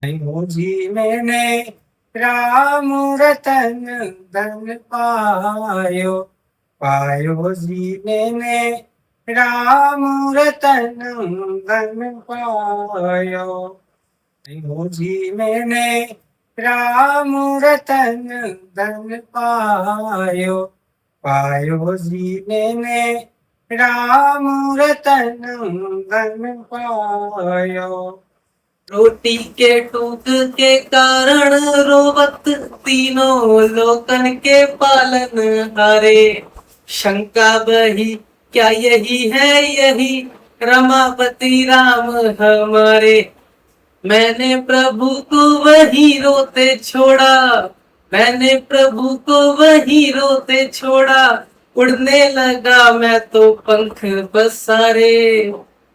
हो जी मैंने राम रतन धन पायो। पायो जी मैंने राम रतन धन पायो। हो जी मैंने राम रतन धन पायो। पायो जी मैंने राम रतन धन पायो। रोटी के टूक के कारण रोवत तीनों लोकन के पालन हारे। शंका बही क्या यही है यही रमापति राम हमारे। मैंने प्रभु को वही रोते छोड़ा। मैंने प्रभु को वही रोते छोड़ा। उड़ने लगा मैं तो पंख पसारे।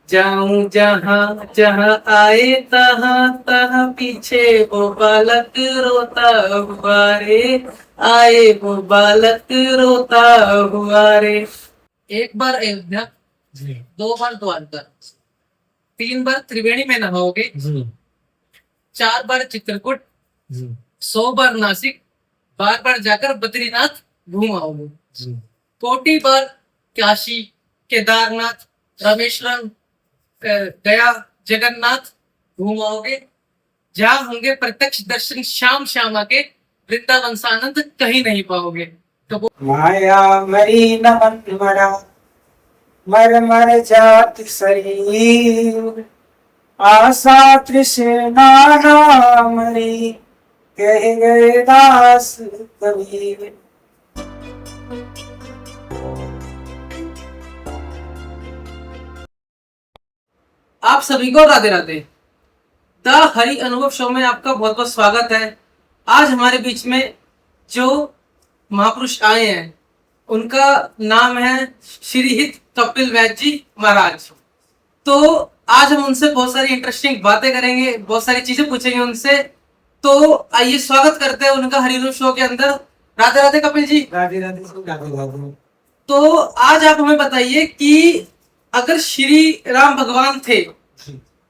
जाऊं जहां जहां आए तहां तहां पीछे वो बालक रोता हुआ रे। आए वो बालक रोता हुआ रे। एक बार अयोध्या, दो बार द्वारका, तीन बार त्रिवेणी में नहाओगे, चार बार चित्रकूट, 100 बार नासिक, बार बार जाकर बद्रीनाथ घूम आओगे, कोटि बार काशी, केदारनाथ, रामेश्वरम, गया, जगन्नाथ घूम आओगे। जहां होंगे प्रत्यक्ष दर्शन शाम शाम आके, वृंदावन सा आनंद कहीं नहीं पाओगे। तो माया मरी न मन मरा मर मर जात शरीर। आशा तृष्णा मरी कह गए दास कबीर। आप सभी को राधे राधे। द हरि अनुभव शो में आपका बहुत बहुत स्वागत है। आज हमारे बीच में जो महापुरुष आए हैं उनका नाम है श्री हित कपिल वैद्य जी महाराज। तो आज हम उनसे बहुत सारी इंटरेस्टिंग बातें करेंगे, बहुत सारी चीजें पूछेंगे उनसे। तो आइए स्वागत करते हैं उनका हरि अनुभव शो के अंदर। राधे राधे कपिल जी। राधे राधे राधे राधे। तो आज आप हमें बताइए कि अगर श्री राम भगवान थे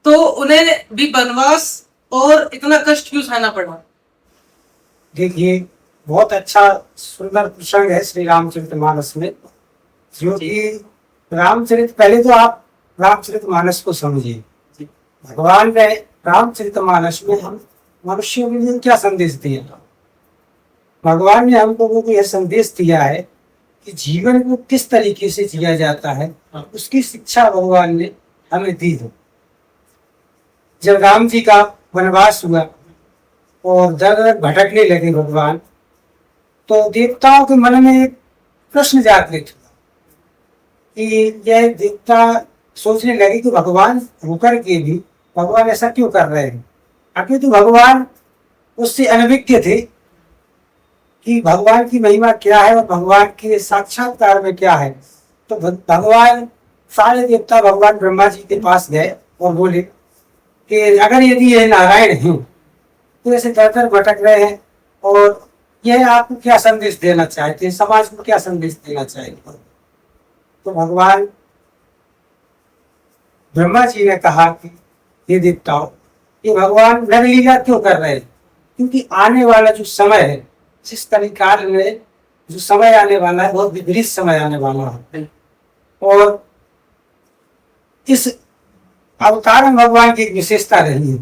तो उन्हें भी वनवास और इतना कष्ट क्यों सहना पड़ा? देखिए, बहुत अच्छा सुंदर प्रसंग है श्री रामचरितमानस में, जो कि रामचरित, पहले तो आप रामचरितमानस को समझिए। भगवान ने रामचरितमानस में हम मनुष्यों के लिए क्या संदेश दिया। भगवान ने हम लोगों को यह संदेश दिया है कि जीवन को किस तरीके से जिया जाता है, उसकी शिक्षा भगवान ने हमें दी है। जब राम जी का वनवास हुआ और दर दर भटकने लगे भगवान, तो देवताओं के मन में एक प्रश्न जागृत हुआ कि यह देवता सोचने लगे कि भगवान होकर के भी भगवान ऐसा क्यों कर रहे हैं। आखिर तो भगवान उससे अनभिज्ञ थे कि भगवान की महिमा क्या है और भगवान के साक्षात्कार में क्या है। तो भगवान, सारे देवता भगवान ब्रह्मा जी के पास गए और बोले कि अगर यदि ये नारायण हैं तो ऐसे दर दर भटक रहे हैं, और यह आपको क्या संदेश देना चाहते हैं, समाज को क्या संदेश देना चाहेंगे। तो भगवान ब्रह्मा जी ने कहा कि ये देवताओं, ये भगवान नरलीला क्यों कर रहे हैं, क्योंकि आने वाला जो समय है, जिस तरीकाल में जो समय आने वाला है, बहुत विपरीत समय आने वाला है। और इस अवतार में भगवान की एक विशेषता रही है।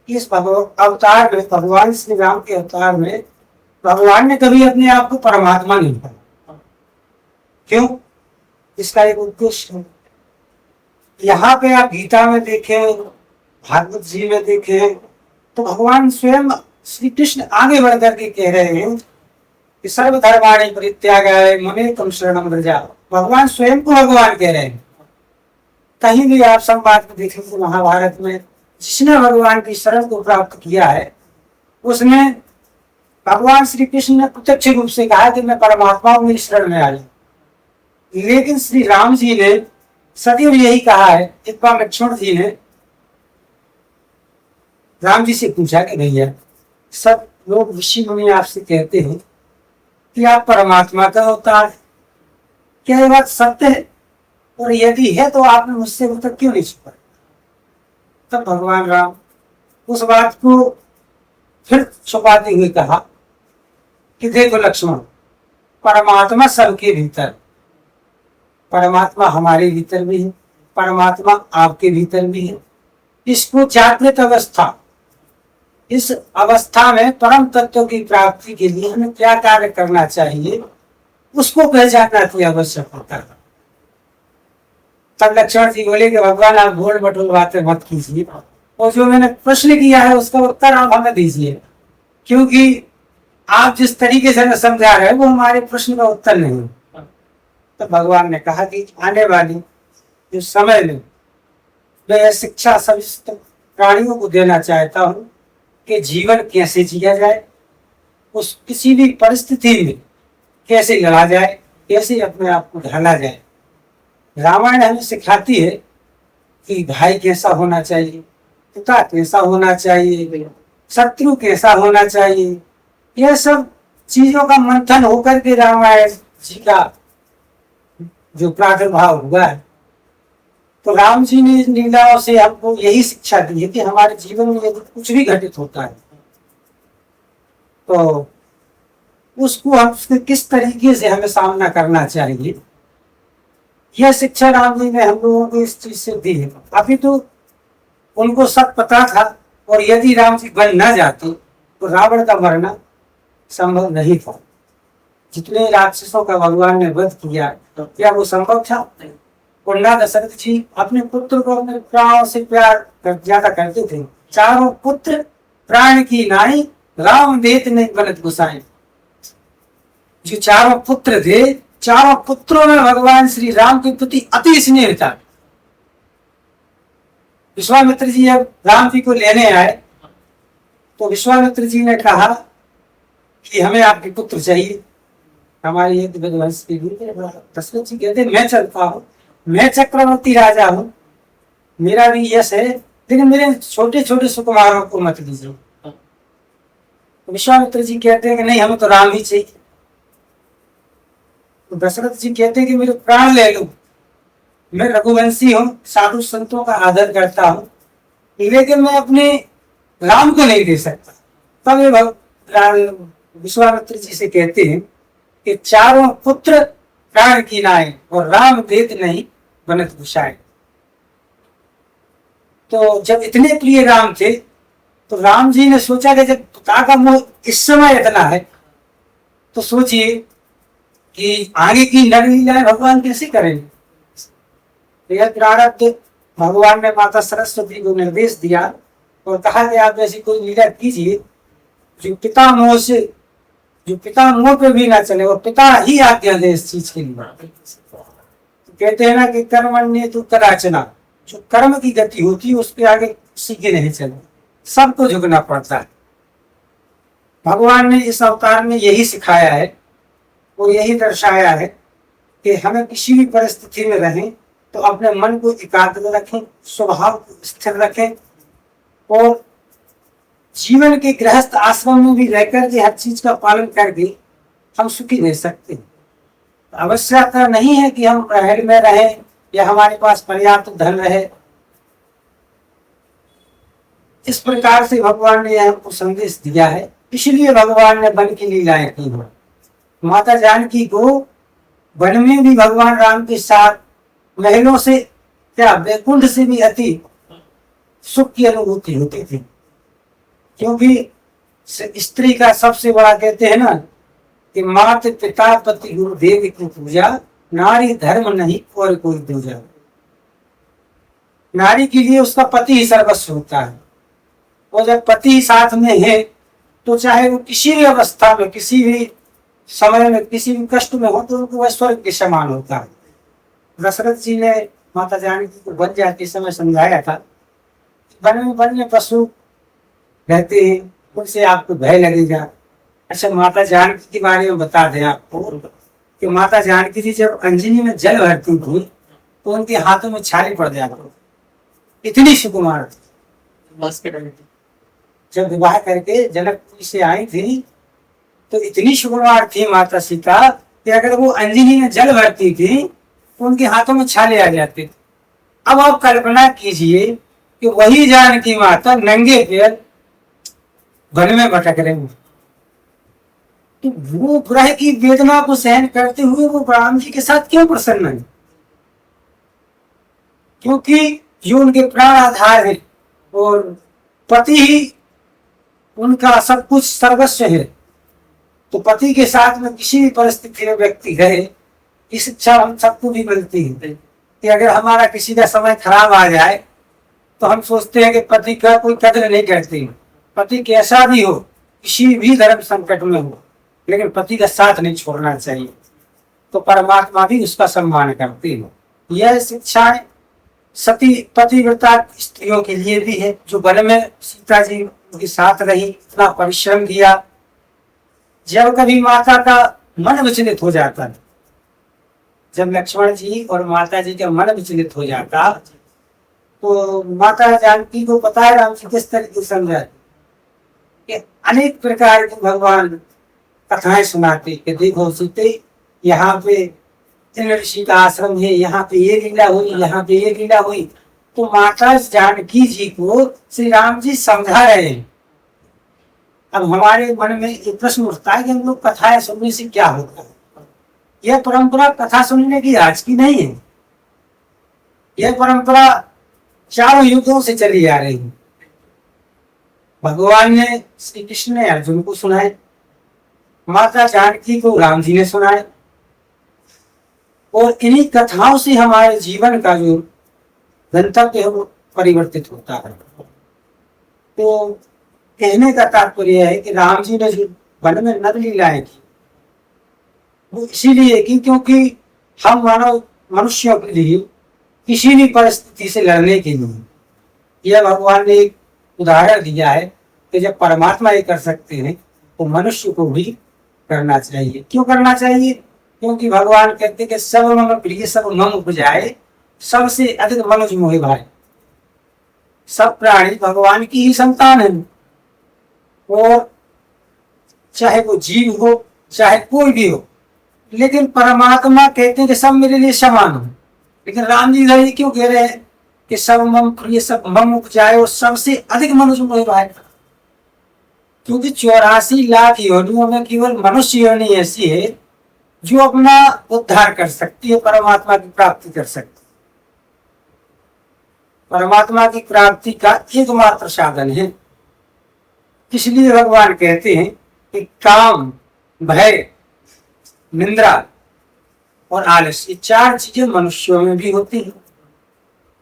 इस अवतार में, भगवान श्री राम के अवतार में, भगवान ने कभी अपने आप को परमात्मा नहीं कहा। क्यों? इसका एक उद्देश्य है। यहाँ पे आप गीता में देखें, भागवत जी में देखें, तो भगवान स्वयं श्री कृष्ण आगे बढ़ करके कह रहे हैं कि सर्वधर्माणि परित्यागाय ममेकं शरणं व्रज। भगवान स्वयं को भगवान कह रहे हैं। कहीं भी आप संवाद में देखेंगे, महाभारत में जिसने भगवान की शरण को प्राप्त किया है, उसमें भगवान श्री कृष्ण ने प्रत्यक्ष रूप से कहा कि मैं परमात्मा मेरी शरण में आ जाऊं। लेकिन श्री राम जी ने सदैव यही कहा है। एक बार लक्ष्मण जी ने राम जी से पूछा कि भैया, सब लोग ऋषि मुनि आपसे कहते हैं कि आप परमात्मा का अवतार, क्या ये बात सत्य है? और यदि है तो आपने मुझसे उत्तर क्यों नहीं छुपा? तब भगवान राम उस बात को फिर छुपाते हुए कहा कि देखो लक्ष्मण, परमात्मा सबके भीतर, परमात्मा हमारे भीतर भी है, परमात्मा आपके भीतर भी है। इसको जागृत अवस्था, इस अवस्था में परम तत्व की प्राप्ति के लिए हमें क्या कार्य करना चाहिए, उसको पहचानना की आवश्यकता है। तब लक्ष्मण जी बोले कि भगवान आप भूल भटूल बातें मत कीजिए, और जो मैंने प्रश्न किया है उसका उत्तर आप हमें दीजिए, क्योंकि आप जिस तरीके से हमें समझा रहे हैं वो हमारे प्रश्न का उत्तर नहीं है। तो भगवान ने कहा कि आने वाली जो समय में मैं यह शिक्षा सभी प्राणियों को देना चाहता हूँ कि जीवन कैसे जिया जाए, उस किसी भी परिस्थिति में कैसे लड़ा जाए, कैसे अपने आप को ढाला जाए। रामायण हमें सिखाती है कि भाई कैसा होना चाहिए, पिता कैसा होना चाहिए, शत्रु कैसा होना चाहिए। यह सब चीजों का मंथन होकर के रामायण जी का जो प्रादुर्भाव हुआ है। तो राम जी ने लीलाओं से हमको यही शिक्षा दी है कि हमारे जीवन में यदि कुछ भी घटित होता है तो उसको हम किस तरीके से हमें सामना करना चाहिए, यह शिक्षा राम जी ने हम लोगों को इस चीज से दी है। अभी तो उनको सब पता था, और यदि राम जी बन न जाते तो रावण का मरना संभव नहीं था। जितने राक्षसों का भगवान ने वध किया तो क्या वो संभव था? पुण्य दशरथ जी अपने पुत्र को अपने प्राणों से प्यार ज्यादा करते थे। चारों पुत्र प्राण की नाई, राम देत नहीं बनत गुसाई। जो चारों पुत्र थे, चारों पुत्रों में भगवान श्री राम के प्रति अति स्नेह था। विश्वामित्र जी जब राम जी को लेने आए तो विश्वामित्र जी ने कहा कि हमें आपके पुत्र चाहिए, हमारे एक विध्वंस के लिए। दशरथ जी कहते मैं चलता हूँ, मैं चक्रवर्ती राजा हूँ, मेरा भी यश है, लेकिन मेरे छोटे छोटे सुकुमारों को मत दीजिए। तो विश्वामित्र जी कहते हैं कि नहीं, हमें तो राम ही चाहिए। तो दशरथ जी कहते हैं कि मेरे प्राण ले लो, मैं रघुवंशी हूँ, साधु संतों का आदर करता हूँ, लेकिन मैं अपने राम को नहीं दे सकता। तब ये विश्वामित्र जी से कहते हैं कि चारों पुत्र प्राण की नाए, और राम देत नहीं बनत गुसाए। तो जब इतने प्रिय राम थे तो राम जी ने सोचा कि जब पिता का मोह इस समय इतना है तो सोचिए कि आगे की लीलाएं भगवान कैसे करेंगे। यह प्रारब्ध भगवान ने माता सरस्वती को निर्देश दिया और कहा कि आप ऐसी कोई लीला कीजिए जो पिता मोह से, जो पिता मोह पे भी ना चले, और पिता ही आज्ञा दे इस चीज के लिए। तो कहते हैं ना कि कर्मण्य तु कराचना, जो कर्म की गति होती है उसके आगे किसी के नहीं चले, सबको झुकना पड़ता है। भगवान ने इस अवतार में यही सिखाया है और यही दर्शाया है कि हमें किसी भी परिस्थिति में रहें तो अपने मन को एकाग्र रखें, स्वभाव को स्थिर रखें, और जीवन के गृहस्थ आश्रम में भी रहकर के हर चीज का पालन करके हम सुखी रह सकते हैं। आवश्यकता नहीं है कि हम महल में रहें या हमारे पास पर्याप्त धन रहे। इस प्रकार से भगवान ने हमको संदेश दिया है, इसलिए भगवान ने वन की लीलाएं की हैं। माता जानकी को वन में भी भगवान राम के साथ महलों से क्या वैकुंठ से भी अति सुख की अनुभूति होती थी, क्योंकि स्त्री का सबसे बड़ा कहते हैं ना कि माता पिता पति गुरुदेव की पूजा, नारी धर्म नहीं और कोई दूजा। नारी के लिए उसका पति ही सर्वस्व होता है, और जब पति साथ में है तो चाहे वो किसी भी अवस्था में, किसी भी समय में, किसी भी कष्ट में हो तो उनको वह स्वर्ग के समान होता है। दशरथ जी ने माता जानकी को वन जाते समय समझाया था, वन में वन्य पशु रहते हैं, उनसे आपको भय लगेगा। अच्छा, माता जानकी के बारे में बता दें आपको कि माता जानकी जी जब अंजनी में जल भरती थी तो उनके हाथों में छाले पड़ जाते, इतनी सुकुमार थी। जब विवाह करके जनकपुरी से आई थी तो इतनी सुकुमार थी माता सीता कि अगर वो अंजनी में जल भरती थी तो उनके हाथों में छाले आ जाते थे। अब आप कल्पना कीजिए कि वही जानकी माता नंगे पैर वन में भटक रहे हैं। तो वो ग्रह की वेदना को सहन करते हुए वो राम जी के साथ क्यों प्रसन्न है? क्योंकि जो उनके प्राण आधार है और पति ही उनका सब कुछ सर्वस्व है। तो पति के साथ में किसी भी परिस्थिति में व्यक्ति रहे, इस इच्छा हम सबको भी मिलती है कि अगर हमारा किसी का समय खराब आ जाए तो हम सोचते हैं कि पति का कोई कदर नहीं करती। पति कैसा भी हो, किसी भी धर्म संकट में हो, लेकिन पति का साथ नहीं छोड़ना चाहिए। तो परमात्मा भी उसका सम्मान करते हैं। यह शिक्षाएं सती पतिव्रता स्त्रियों के लिए भी है, जो वन में सीता जी के साथ रही, इतना परिश्रम किया। जब कभी माता का मन विचलित हो जाता, जब लक्ष्मण जी और माता जी का मन विचलित हो जाता, तो माता जानकी को पता है राम जी किस तरीके से समझाए कि अनेक प्रकार के भगवान कथाएं सुनाते कि देखो सीते, यहाँ पे इन ऋषि का आश्रम है, यहाँ पे ये लीला हुई, यहाँ पे ये लीला हुई। तो माता जानकी जी को श्री राम जी समझा रहे हैं। अब हमारे मन में एक प्रश्न उठता है कि हम लोग कथाएं सुनने से क्या होता है? यह परंपरा कथा सुनने की आज की नहीं है। यह परंपरा चारों युगों से चली आ रही है। भगवान ने, श्री कृष्ण ने अर्जुन को सुनाए, माता जानकी को राम जी ने सुनाए, और इन्हीं कथाओं से हमारे जीवन का जो गंतव्य है वो परिवर्तित होता है। तो कहने का तात्पर्य है कि राम जी ने जो वन में नर लीलाएं की, वो इसीलिए की क्योंकि हम मानव मनुष्यों के लिए किसी भी परिस्थिति से लड़ने के लिए, यह भगवान ने एक उदाहरण दिया है कि जब परमात्मा ये कर सकते हैं तो मनुष्य को भी करना चाहिए। क्यों करना चाहिए? क्योंकि भगवान कहते हैं कि सब मम प्रिय सब मम उपजाए, सबसे अधिक मनुज मोहि भाई। सब प्राणी भगवान की ही संतान है, और चाहे वो जीव हो चाहे कोई भी हो, लेकिन परमात्मा कहते हैं कि सब मेरे लिए समान हो। लेकिन राम जी इधर क्यों कह रहे हैं कि सब मम प्रिय सब मम उपजाए और सबसे अधिक मनुज मोहि भाई? क्योंकि 84 लाख योनियों में केवल मनुष्य योनि ऐसी है जो अपना उद्धार कर सकती है, परमात्मा की प्राप्ति कर सकती है। परमात्मा की प्राप्ति का एकमात्र साधन है। इसलिए भगवान कहते हैं कि काम, भय, निंद्रा और आलस, ये 4 चीजें मनुष्यों में भी होती हैं,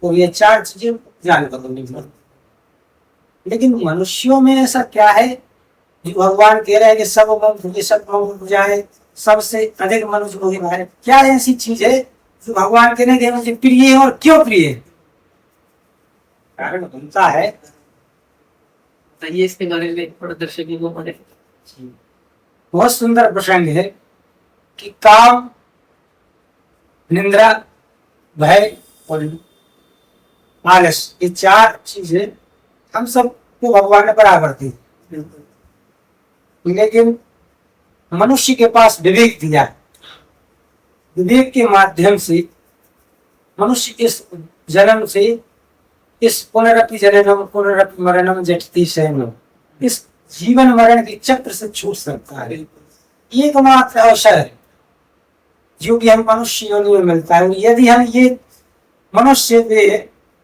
और ये 4 चीजें जानवरों में भी होती हैं। लेकिन मनुष्यों में ऐसा क्या है जो भगवान कह रहे हैं कि सब मम जाए, सबसे अधिक मनुष्य मोहि भाई? क्या ऐसी चीज है जो भगवान कह रहे हैं कि मुझे प्रिय है? और क्यों प्रिय है? कारण बनता है। ये इसके बारे में थोड़ा दर्शकों को हमारे बहुत सुंदर प्रसंग है कि काम, निंद्रा, भय और आलस, ये 4 चीजें हम सबको भगवान ने बराबर दी, लेकिन मनुष्य के पास विवेक दिया। विवेक के माध्यम से मनुष्य इस जन्म से, इस पुनरपि जननम पुनरपि मरणम जठति शयनम, इस जीवन मरण के चक्र से छूट सकता है। एकमात्र अवसर है जो कि हम मनुष्य योनि में मिलता है। यदि हम ये मनुष्य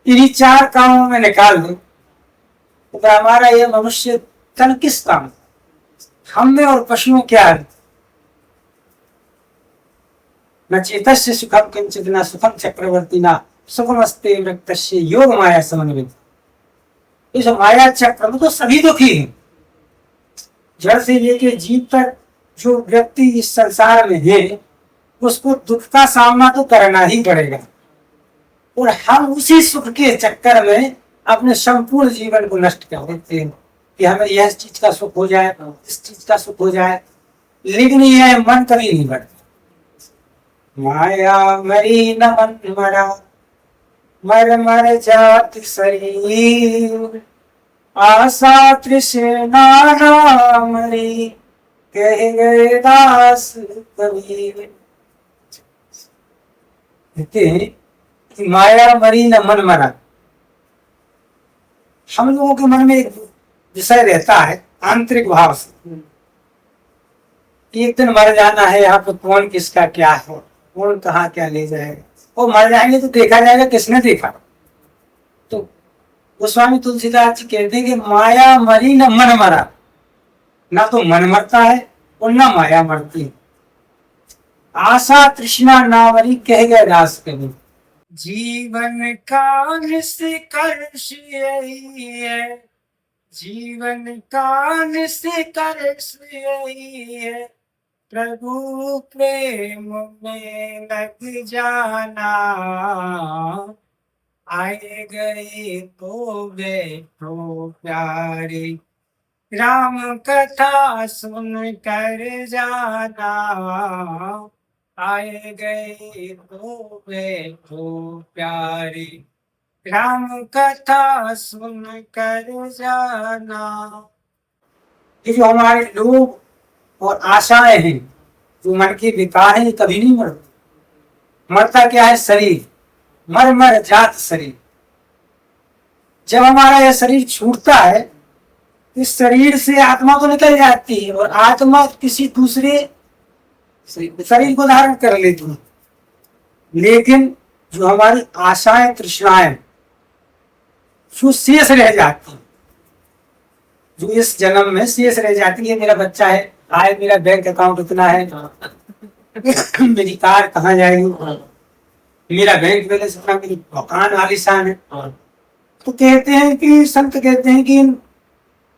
इन्हीं 4 कामों में निकाल दें तो हमारा यह मनुष्य तन किस काम? हम में और पशुओं क्या है? न चेतस्य सुखम किंचित न सुखम चक्रवर्ती न सुखमस्ते वृत्तस्य योग माया समन्वित। इस माया चक्र में तो सभी दुखी हैं। जड़ से लेके जीव तक जो व्यक्ति इस संसार में है, उसको दुख का सामना तो करना ही पड़ेगा, और हम उसी सुख के चक्कर में अपने संपूर्ण जीवन को नष्ट कर देते हैं कि हमें यह चीज का सुख हो जाए, इस चीज का सुख हो जाए, लेकिन यह मन कभी नहीं बढ़ता। माया मरी न मन मरा, मर मर जात शरीर, आशा तृष्णा मरी, कह गए दास कबीर। कहते हैं कि माया मरी न मन मरा। हम लोगों के मन में एक विषय रहता है आंतरिक भाव से। एक दिन मर जाना है, यहाँ पे कौन किसका क्या है, कौन कहाँ क्या ले जाएगा, वो मर जाएंगे तो देखा जाएगा किसने देखा। तो गोस्वामी तुलसीदास जी कहते हैं कि माया मरी न मन मरा, ना तो मन मरता है और ना माया मरती है। आशा तृष्णा ना मरी कह गए दास कवि। जीवन का निष्कर्ष यही है, जीवन का निष्कर्ष यही है, प्रभु प्रेम में लग जाना, आए गए तो बैठो प्यारे, राम कथा सुन कर जाना, आए गए तो बैठो प्यारे, राम कथा सुन कर जाना। ये जो हमारे लोग और आशाएं हैं, जो मन की विकार है, ये कभी नहीं मरती। मरता क्या है? शरीर, मर मर जात शरीर। जब हमारा यह शरीर छूटता है, इस शरीर से आत्मा तो निकल जाती है और आत्मा किसी दूसरे शरीर को धारण कर लेती है, लेकिन जो हमारी आशाएं तृष्णाएं जो शेष रह जाती, जो इस जन्म में शेष रह जाती है, मेरा बच्चा है, आए मेरा बैंक अकाउंट इतना है, मेरी कार कहाँ जाएगी, मेरा बैंक बैलेंस इतना, मेरी मकान आलीशान है। तो कहते हैं कि संत कहते हैं कि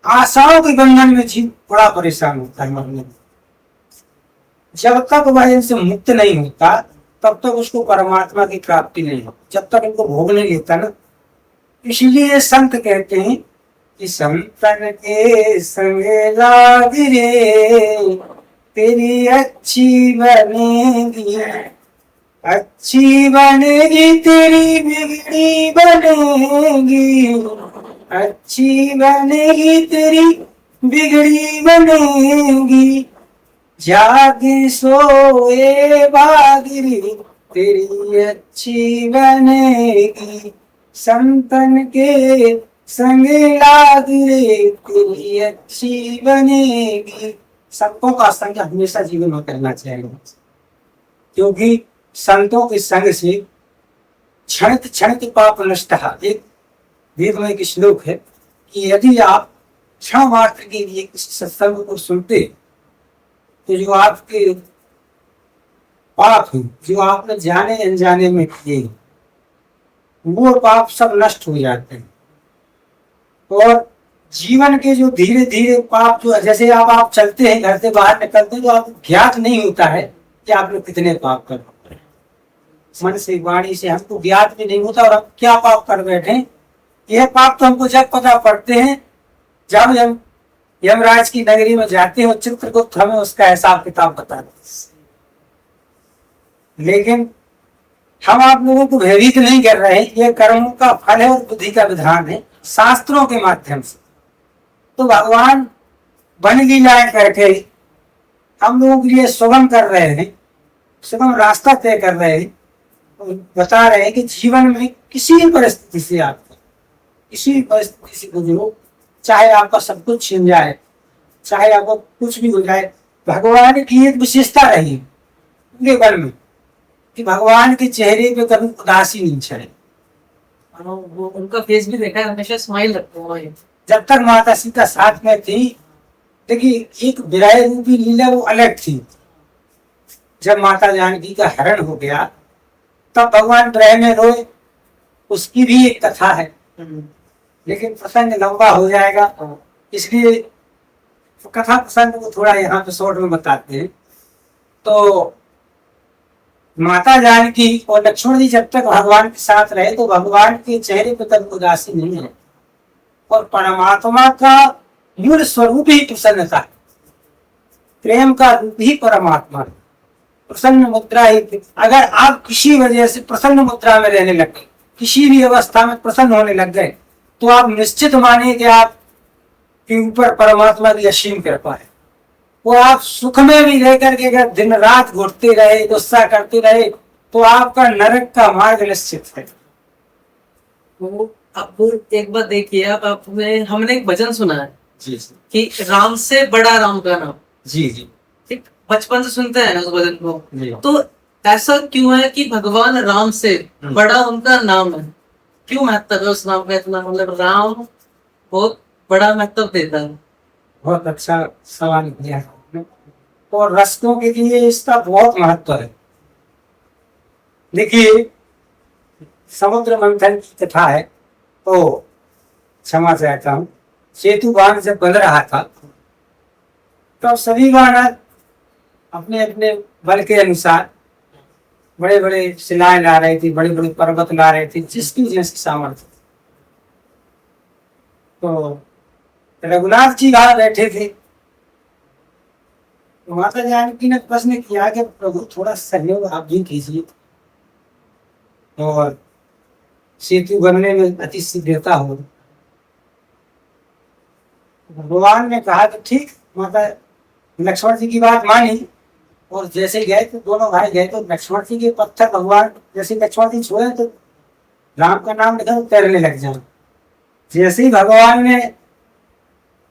आशाओं के बंधन में जीव बड़ा परेशान होता है मरने में। जब तक वह इनसे मुक्त नहीं होता तब तक उसको परमात्मा की प्राप्ति नहीं होती, जब तक इनको भोग नहीं लेता ना। इसलिए संत कहते हैं कि संतन के संग लाग रे, तेरी अच्छी बनेगी, अच्छी बनेगी तेरी बिगड़ी बनेगी, अच्छी बनेगी तेरी बिगड़ी बनेगी, जागे सोए बागिरी तेरी अच्छी बनेगी, संतन के संग लाग रे तेरी अच्छी बनेगी। संतों का संग हमेशा जीवन में करना चाहिए, क्योंकि संतों के संग से क्षणित क्षणित पाप नष्ट। एक वेद में एक श्लोक है कि यदि आप क्षण मात्र के लिए किसी सत्संग को सुनते तो जो आपके पाप हैं, जो आपने जाने अनजाने में किए, वो पाप सब नष्ट हो जाते हैं। और जीवन के जो धीरे धीरे पाप, जो जैसे आप चलते हैं, घर से बाहर निकलते हैं, तो आपको ज्ञात नहीं होता है कि आपने कितने पाप कर बैठे, मन से वाणी से हमको ज्ञात भी नहीं होता और हम क्या पाप कर बैठे। यह पाप तो हमको जब पता पड़ते हैं जब हम यमराज की नगरी में जाते हो, चित्रगुप्त हमें उसका हिसाब किताब बताते। लेकिन हम आप लोगों को भयभीत नहीं कर रहे हैं, यह कर्मों का फल है और बुद्धि का विधान है शास्त्रों के माध्यम से। तो भगवान वन लीलाएं करके हम लोगों के लिए सुगम कर रहे हैं, सुगम रास्ता तय कर रहे हैं, बता रहे हैं कि जीवन में किसी भी परिस्थिति से आप किसी भी परिस्थिति से गुजरो, चाहे आपका सब कुछ छिन जाए, चाहे आपको कुछ भी हो जाए, भगवान की एक विशेषता रही उनके वन में कि भगवान के चेहरे पे कभी उदासी नहीं छाए। वो उनका फेस भी देखा है, हमेशा स्माइल रखते हैं। जब तक माता सीता साथ में थी, देखिए एक विरह रूपी लीला वो अलग थी। जब माता जानकी का हरण हो गया तब भगवान विरह में रोए, उसकी भी एक कथा है, लेकिन प्रसंग लंबा हो जाएगा, इसलिए कथा प्रसंग को थोड़ा यहाँ पे शॉर्ट में बताते हैं। तो माता जानकी और लक्ष्मण जी जब तक भगवान के साथ रहे तो भगवान के चेहरे पर कभी उदासी नहीं है, और परमात्मा का मूल स्वरूप ही प्रसन्नता है, प्रेम का रूप ही परमात्मा है, प्रसन्न मुद्रा ही। अगर आप किसी वजह से प्रसन्न मुद्रा में रहने लग गए, किसी भी अवस्था में प्रसन्न होने लग गए, तो आप निश्चित मानिए कि आप के ऊपर परमात्मा की असीम कृपा है। वो आप सुख में भी रह करके अगर दिन रात घुटते रहे, गुस्सा करते रहे, तो आपका नरक का मार्ग निश्चित है। वो अब एक बार देखिए, आप हमने एक भजन सुना है जी जी कि राम से बड़ा राम का नाम। जी जी ठीक, बचपन से सुनते हैं ना उस भजन को। जी। तो ऐसा क्यों है कि भगवान राम से बड़ा उनका नाम है? क्यों महत्व है उस नाम का इतना? मतलब राम बहुत बड़ा महत्व देता है। बहुत अच्छा सवाल किया आपने। और रस्तों के लिए इसका बहुत महत्व है। देखिए, समुद्र मंथन की कथा है, तो क्षमा चाहता हूँ। सेतु बांध जब बन रहा था तो सभी वानर अपने अपने बल के अनुसार बड़े बड़े शिलाएं ला रहे थे, बड़े बड़े पर्वत ला रहे थे, जिसकी जैसी सामर्थ्य। तो रघुनाथ जी वहां बैठे थे, तो माता जानकी ने प्रश्न किया कि प्रभु थोड़ा सहयोग आप भी कीजिए और सेतु बनने में अति शीघ्रता हो। भगवान ने कहा कि ठीक। माता लक्ष्मण जी की बात मानी और जैसे गए तो दोनों भाई गए तो लक्ष्मण जी के पत्थर भगवान जैसे लक्ष्मण जी छुए तो राम का नाम लिखा तो तैरने लग जाए। जैसे ही भगवान ने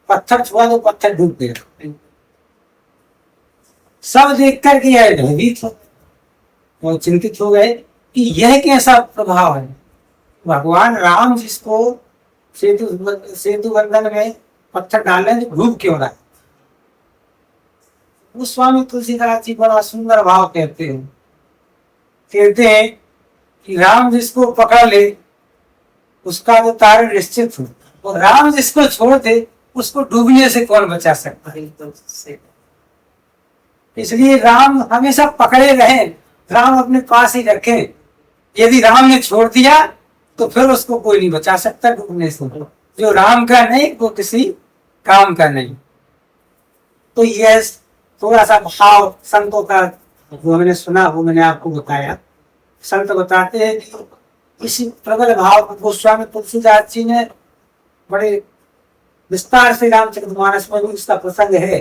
पत्थर छुआ तो पत्थर डूब गया। सब देख कर के आए भयभीत हो और चिंतित हो गए कि यह कैसा प्रभाव है। भगवान राम जिसको सेतु बंधन में पत्थर डालने तो डूब क्यों रहा है। उस स्वामी तुलसीदास जी बड़ा सुंदर भाव कहते हैं कि राम जिसको पकड़ ले उसका तो तारण निश्चित हो, और राम जिसको छोड़ दे उसको डूबने से कौन बचा सकता है। इसलिए राम हमेशा पकड़े रहे, राम अपने पास ही रखे। यदि राम ने छोड़ दिया तो फिर उसको कोई नहीं बचा सकता डूबने से। जो राम का नहीं वो किसी काम का नहीं। तो यह थोड़ा सा भाव संतों का जो मैंने सुना वो मैंने आपको बताया। संत बताते हैं कि इसी प्रबल भाव को गोस्वामी तुलसीदास जी ने बड़े विस्तार से रामचरितमानस में भी इसका प्रसंग है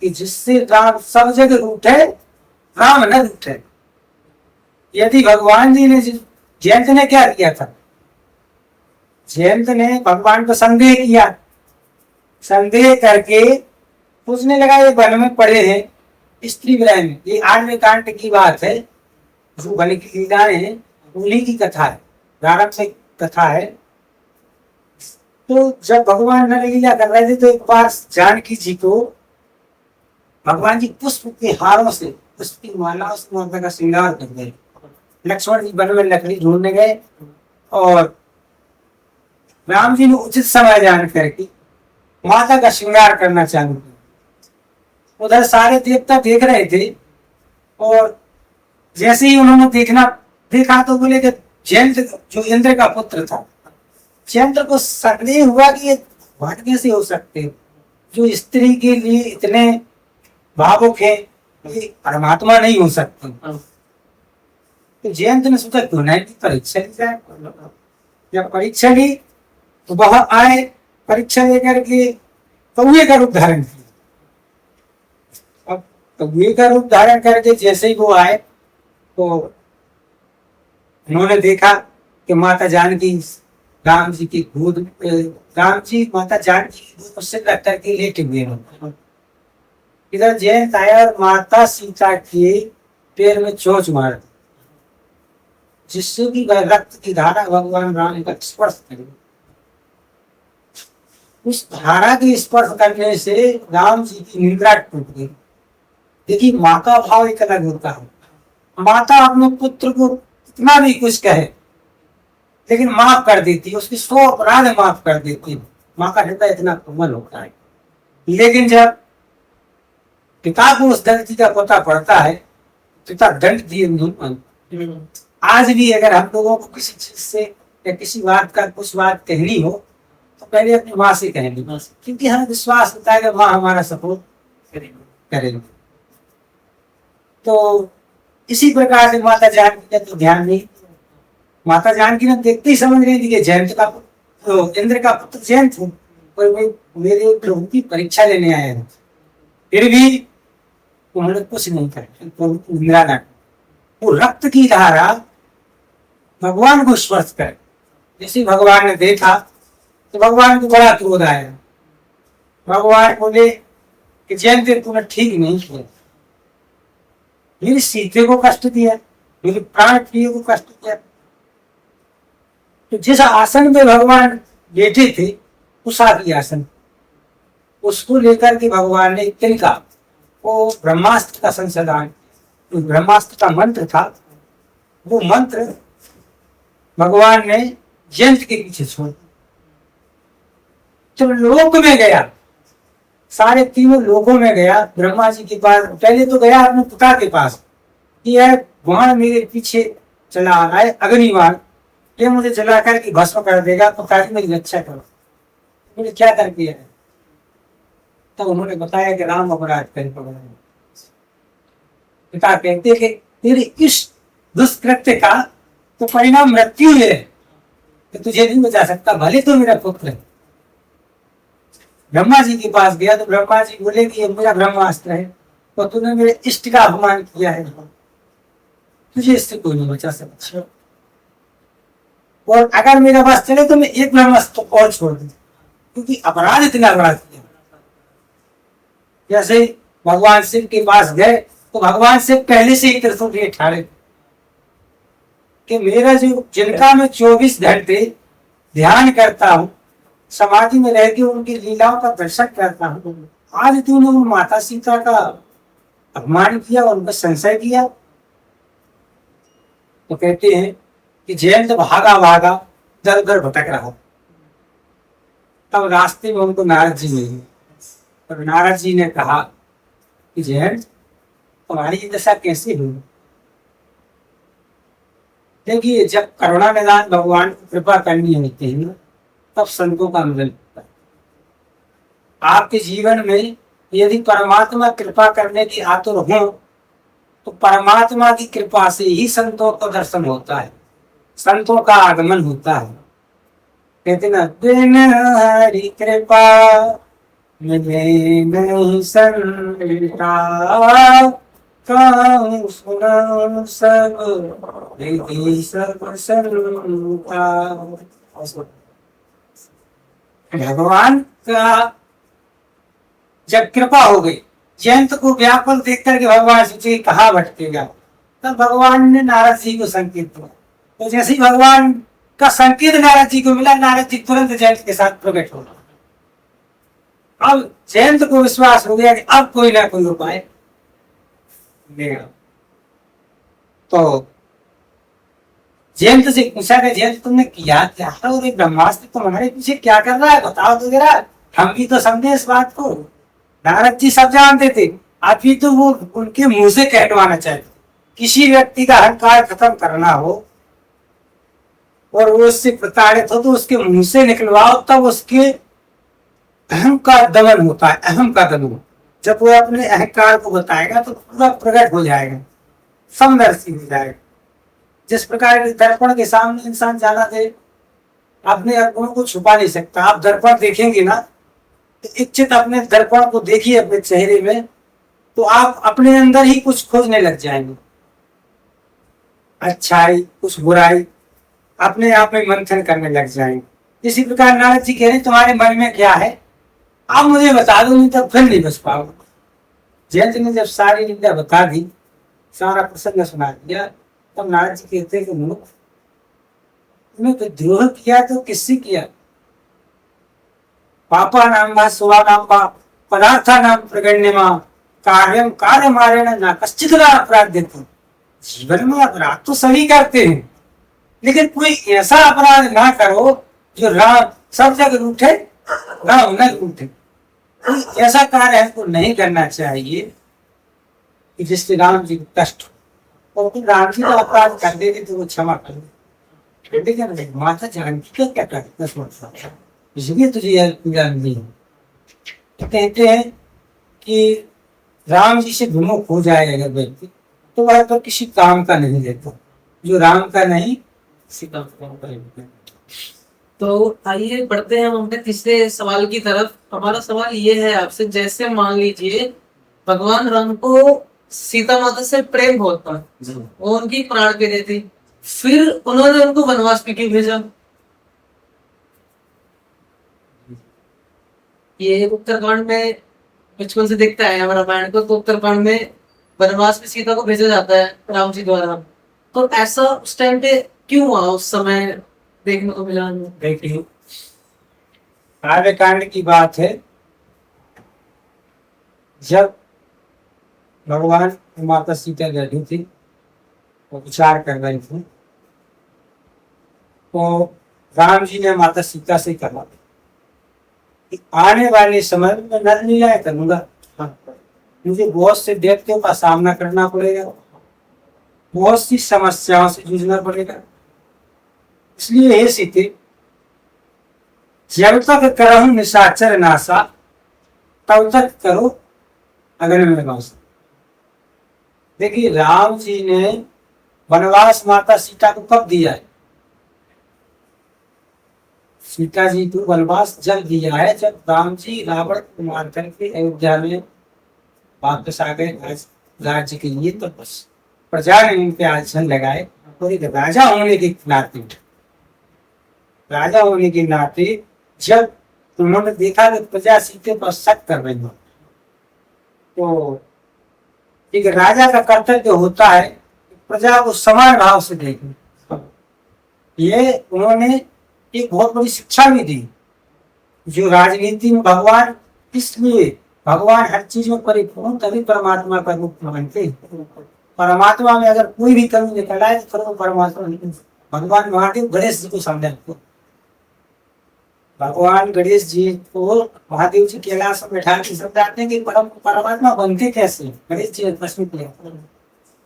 कि जिससे राम सब जगह रूठे राम न रूठे। यदि भगवान जी ने जयंत ने क्या किया था, जयंत ने भगवान को संदेह किया, संदेह करके पूछने लगा ये वन में पड़े हैं स्त्री विलय में। ये 8वें कांड की बात है, जो वन की लीलाएं हैं उन्हीं की कथा है, प्रारंभ से कथा है। तो जब भगवान नर लीला कर रहे थे तो एक बार जानकी जी को भगवान जी पुष्प के हारों से पुष्प की माला से माता का श्रृंगार कर गए। लक्ष्मण जी वन में लकड़ी ढूंढने गए और राम जी ने उचित समय जान करके माता का श्रृंगार करना चालू किया। उधर सारे देवता देख रहे थे और जैसे ही उन्होंने देखा तो बोले कि जयंत जो इंद्र का पुत्र था, जयंत को संदेह हुआ कि ये भट कैसे हो सकते, जो स्त्री के लिए इतने भावुक है, ये परमात्मा नहीं हो सकते। तो जयंत ने सोचा क्यों नहीं परीक्षा ली जाए। जब परीक्षा ली तो वह आए परीक्षा लेकर के कौए का रूप धारण किया। अब कौए का रूप धारण करके जैसे ही वो आए तो उन्होंने देखा कि माता जानकी राम जी की गोद राम जी माता जानकी की गोद से लटक के लेटे हुए हैं। इधर जयंत आया और माता सीता के पैर में चोंच मार जिससे कि रक्त की धारा भगवान राम का स्पर्श करे। उस धारा के स्पर्श करने से राम जी की निद्रा टूट गई। देखिए माँ का भाव एक अलग होता है। माता अपने पुत्र को कितना भी कुछ कहे लेकिन माफ कर देती है, उसकी 100 अपराध माफ कर देती है। माँ का हृदय इतना कोमल होता है। लेकिन जब पिता को उस धरती का पता पड़ता है, पिता दंड दिए। आज भी अगर हम लोगों को किसी चीज से या किसी बात का कुछ बात कहनी हो तो पहले अपनी माँ से कहेंगे, क्योंकि हमें विश्वास होता है कि माँ हमारा सपोर्ट करेंगे। तो इसी प्रकार से माता जानकी का तो ध्यान नहीं, माता जानकी ने देखते ही समझ रही थी कि जयंत का तो इंद्र का पुत्र जयंत है और वे मेरे प्रभु की परीक्षा लेने आए हैं। फिर भी उन्होंने कुछ नहीं करा। वो रक्त की धारा भगवान को स्पर्श कर जैसे भगवान ने देखा तो भगवान को बड़ा क्रोध आया भगवान बोले कि जयंत तूने ठीक नहीं किया, मेरी सीते को कष्ट दिया, मेरे प्राण प्रिय को कष्ट दिया। तो जिस आसन में भगवान बैठे थे उस आदि आसन, उसको लेकर के भगवान ने तिनका वो ब्रह्मास्त्र का संशोधन, ब्रह्मास्त्र का मंत्र था, वो मंत्र भगवान ने जयंत के पीछे छोड़। जब लोक में गया, सारे तीनों लोकों में गया, ब्रह्मा जी के पास पहले तो गया अपने पिता के पास कि यह बाण मेरे पीछे चला आ रहा है, अग्निबाण, ये मुझे जला करके भस्म कर देगा, तो ताकि मेरी रक्षा करो, मुझे क्या कर दिया है। तब तो उन्होंने बताया कि राम अपराध कर पड़ा। पिता कहते कि तेरे इस दुष्कृत्य का तो परिणाम मृत्यु है, कि तुझे नहीं बचा सकता, भले तो मेरा पुत्र है। ब्रह्मा जी के पास गया तो ब्रह्मा जी बोले कि ये मेरा ब्रह्मास्त्र है, तो तूने मेरे इष्ट का अपमान किया है, तुझे इससे कोई नहीं बचा सकता, और अगर मेरा बस चले तो मैं एक ब्रह्मास्त्र और छोड़ दूं, क्योंकि अपराध इतना बड़ा किया। जैसे भगवान शिव के पास गए तो भगवान से पहले से ही त्रिशूल लिए ठाड़े कि मेरा जो जिनका मैं 24 घंटे ध्यान करता हूँ, समाधि में रहकर उनकी लीलाओं का दर्शन करता हूँ, आज तूने उन माता सीता का अपमान किया, उनका संशय किया। तो कहते हैं कि जयंत भागा भागा दर दर भटक रहा। तब रास्ते में उनको नारद जी मिले, और नारद जी ने कहा कि जयंत तुम्हारी ये दशा कैसे हुई। देखिए, जब करुणा निदान भगवान की कृपा करनी होती है तब संतों का मिलन होता है। आपके जीवन में यदि परमात्मा कृपा करने की आतुर हो तो परमात्मा की कृपा से ही संतों का दर्शन होता है, संतों का आगमन होता है। कहते ना, बिन हरि कृपा मिले नहीं संता, कहूं सुनाऊं सब विधि सब संता। भगवान का जब कृपा हो गई, जयंत को व्याकुल देख करके भगवान सोचे कहाँ भटकेगा, तब भगवान ने नारद जी को संकेत दिया। तो जैसे ही भगवान का संकेत नारद जी को मिला, नारद जी तुरंत जयंत के साथ प्रकट हो गए। अब जयंत को विश्वास हो गया कि अब कोई ना कोई उपाय मिलेगा। तो जयंत से पूछा कि जयंत तुमने किया क्या, और ब्रह्मास्त्र तुम्हारे पीछे क्या कर रहा है, बताओ तो जरा, हम भी तो समझे इस बात को। नारद जी सब जानते थे, आप ही तो वो उनके मुंह से कहलवाना चाहते। किसी व्यक्ति का अहंकार खत्म करना हो और वो उससे प्रताड़ित हो तो उसके मुंह से निकलवाओ, तब उसके अहम का दमन होता है, अहम का दमन। जब वो अपने अहंकार को बताएगा तो पूरा प्रकट हो जाएगा, समदर्शी हो जाएगा। जिस प्रकार दर्पण के सामने इंसान जाना दे, अपने गुणों को छुपा नहीं सकता। आप दर्पण देखेंगे ना, तो इच्छित अपने दर्पण को देखिए अपने चेहरे में, तो आप अपने अंदर ही कुछ खोजने लग जाएंगे, अच्छाई कुछ बुराई, अपने आप में मंथन करने लग जाएंगे। इसी प्रकार नारद जी कह रहे तुम्हारे मन में क्या है, आप मुझे बता दो, नहीं तो फिर नहीं बच पाओगे। जयंत ने जब सारी लीला बता दी, सारा प्रसंग सुना दिया, तब नारद जी कहते कि मूर्ख, तुमने तो द्रोह किया तो किससे किया। पापा नाम वा सुवा नाम वा पदार्था नाम प्रगण्यमा कार्यम कार्य मारेण ना कश्चित् अपराध देते। जीवन में अपराध तो सभी करते हैं, लेकिन कोई ऐसा अपराध ना करो जो राम सब जगह रूठे, राम न रूठे। कोई ऐसा कार्य हमको नहीं करना चाहिए कि जिससे राम जी को कष्ट हो, और राम जी का अपराध कर देंगे तो वो क्षमा कर दे। लेकिन माता जानकी का क्या कर, इसलिए तुझे यह पीड़ा नहीं है। तो कहते हैं कि राम जी से विमुख हो जाए अगर व्यक्ति, तो वह तो किसी काम का नहीं रहता, जो राम का नहीं किसी काम का नहीं। तो आइए बढ़ते हैं हम अपने तीसरे सवाल की तरफ। हमारा सवाल ये है आपसे, जैसे मान लीजिए भगवान राम को सीता माता से प्रेम होता, वो उनकी प्राण प्रिय थी, फिर उन्होंने उनको वनवास में क्यों भेजा? ये उत्तराखंड में बचपन से दिखता है हमारा रामायण को, तो उत्तराखंड में वनवास में सीता को भेजा जाता है राम जी द्वारा। तो ऐसा उस टाइम पे क्यों हुआ, उस समय देखने को मिला? देखिए, आर्यकांड की बात है, जब भगवान माता सीता बैठी थी वो विचार कर रही थी, तो राम जी ने माता सीता से कहा कि आने वाले समय में मैं नरलीलाएं करूंगा, मुझे बहुत से दैत्यों का सामना करना पड़ेगा, बहुत सी समस्याओं से जूझना पड़ेगा, इसलिए हे सीते, जब तक करहु निशाचर नासा तब तक करो अग्नि में वास। देखिए, राम जी ने वनवास माता सीता को कब दिया है? सीता जी को वनवास जब दिया है जब राम जी रावण को मार करके अयोध्या में वापस आ गए राज्य के लिए। तो बस प्रजा ने उन पे आसन लगाए, और एक राजा होने के नाते जब उन्होंने देखा कि प्रजा सीते पर शक कर रही हो, तो एक राजा का कर्तव्य होता है प्रजा को समान भाव से देखें। ये उन्होंने एक बहुत बड़ी शिक्षा भी दी, जो राजनीति में भगवान, इसलिए भगवान हर चीज में परिपूर्ण, तभी परमात्मा का रूप बनते। परमात्मा में अगर कोई भी कमी निकल आए तो फिर वो परमात्मा नहीं। भगवान महादेव गणेश जी को समझा, भगवान गणेश जी को महादेव जी कैलाश में बैठा के समझाते हैं कि परमात्मा बनते कैसे। गणेश जी प्रश्न किया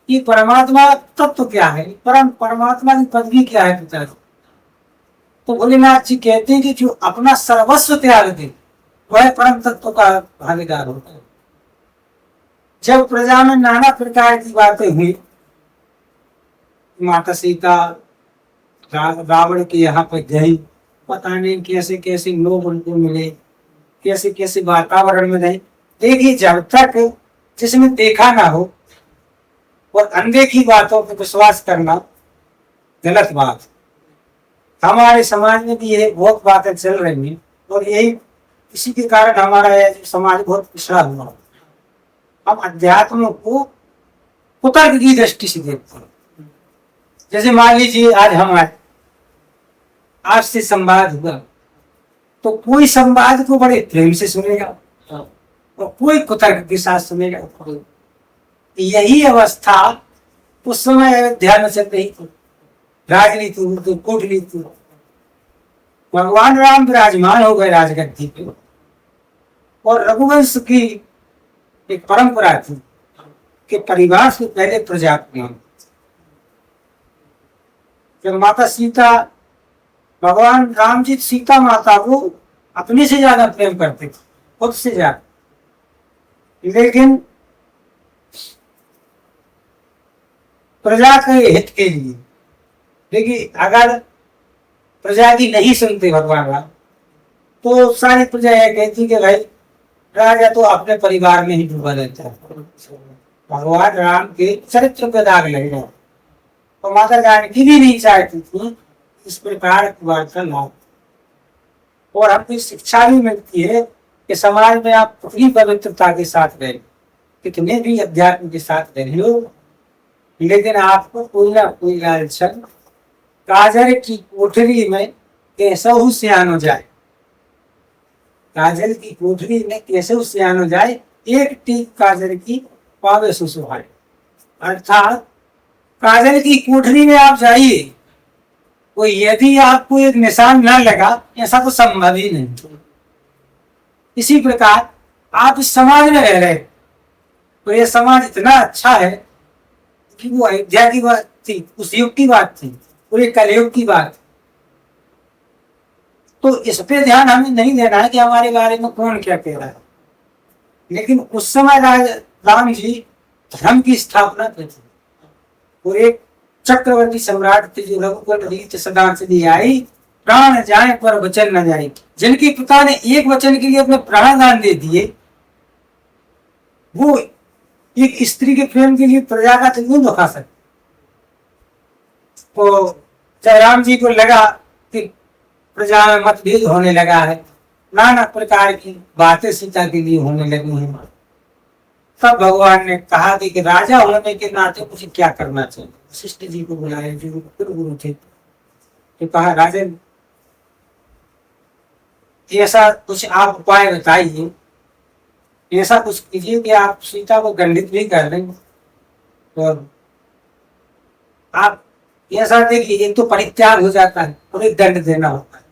कि परमात्मा तत्व क्या है, परमात्मा की पदवी क्या है पिता। तो भोलेनाथ जी कहते हैं कि जो अपना सर्वस्व त्याग दे वह परम तत्व का भागीदार होता है। जब प्रजा में नाना प्रकार की बातें हुई, माता सीता रावण के यहाँ पर गई, पता नहीं कैसे कैसे लोग उनको मिले, कैसे कैसे वातावरण में रहे। देखिए, जब तक जिसमें देखा ना हो और अनदेखी बातों पर विश्वास करना गलत बात। हमारे समाज में भी ये बहुत बातें चल रही हैं, और यही इसी के कारण हमारा यह समाज बहुत पिछड़ा हुआ। हम अध्यात्म को कुतर्क की दृष्टि से देखते हैं। जैसे मान लीजिए आज हम आए, आपसे संवाद हुआ, तो कोई संवाद को बड़े प्रेम से सुनेगा और कोई कुतर्क के साथ सुनेगा। यही अवस्था उस समय अयोध्या में चल रही थी, राजनीति कूटनीति। भगवान राम विराजमान हो गए राजगद्दी पे, और रघुवंश की एक परंपरा थी कि परिवार से पहले प्रजा को। जब माता सीता, भगवान राम जी सीता माता को अपने से ज्यादा प्रेम करते थे, खुद से ज्यादा। लेकिन प्रजा के हित के लिए, देखिए अगर प्रजा की नहीं सुनते भगवान राम, तो सारी प्रजा यह कहती कि भाई राजा तो अपने परिवार में ही डूबा रहता है। भगवान राम के चरित्र पे दाग लग गया, तो माता जानकी भी नहीं चाहती थी इस प्रकार की वार्ता ना। और हमको शिक्षा भी मिलती है कि समाज में आप पूरी पवित्रता के साथ रहे, कितने भी अध्यात्म के साथ रहे हो, लेकिन आपको कोई ना कोई लालचन काजल की कोठरी में कैसे हो सियान हो जाए, काजल की कोठरी में कैसे हो सियान हो जाए, एक टीप काजल की पावे सुसुहाए। अर्थात काजल की कोठरी में आप जाइए, तो यदि आपको एक निशान न लगा, ऐसा तो संभव ही नहीं। इसी प्रकार आप इस समाज में रह रहे, तो यह समाज इतना अच्छा है कि वो अयोध्या की बात थी, उस युग की बात थी, पूरे कलयुग की बात। तो इस पे ध्यान हमें नहीं देना है कि हमारे बारे में कौन क्या कह रहा है। लेकिन उस समय राम जी धर्म की स्थापना की थी, और एक चक्रवर्ती सम्राट थे जो रघुकुल रीत सदा चली आई, प्राण जाए पर वचन न जाए। जिनके पिता ने एक वचन के लिए अपने प्राण दान दे दिए, वो एक स्त्री के प्रेम के लिए प्रजा का तो क्यों दुखा सकते। तो जब राम जी को लगा कि प्रजा में मतभेद होने लगा है, नाना प्रकार की बातें सीता के लिए होने लगी हैं। तब भगवान ने कहा कि राजा होने के नाते मुझे क्या करना चाहिए। वशिष्ठ जी को बुलाया, जो गुरु थे, तो कहा राजन, ऐसा कुछ आप उपाय बताइए, ऐसा कुछ कीजिए कि आप सीता को दंडित भी कर दें, और आप ऐसा देखिए, एक तो परित्याग हो जाता है और एक दंड देना होता है।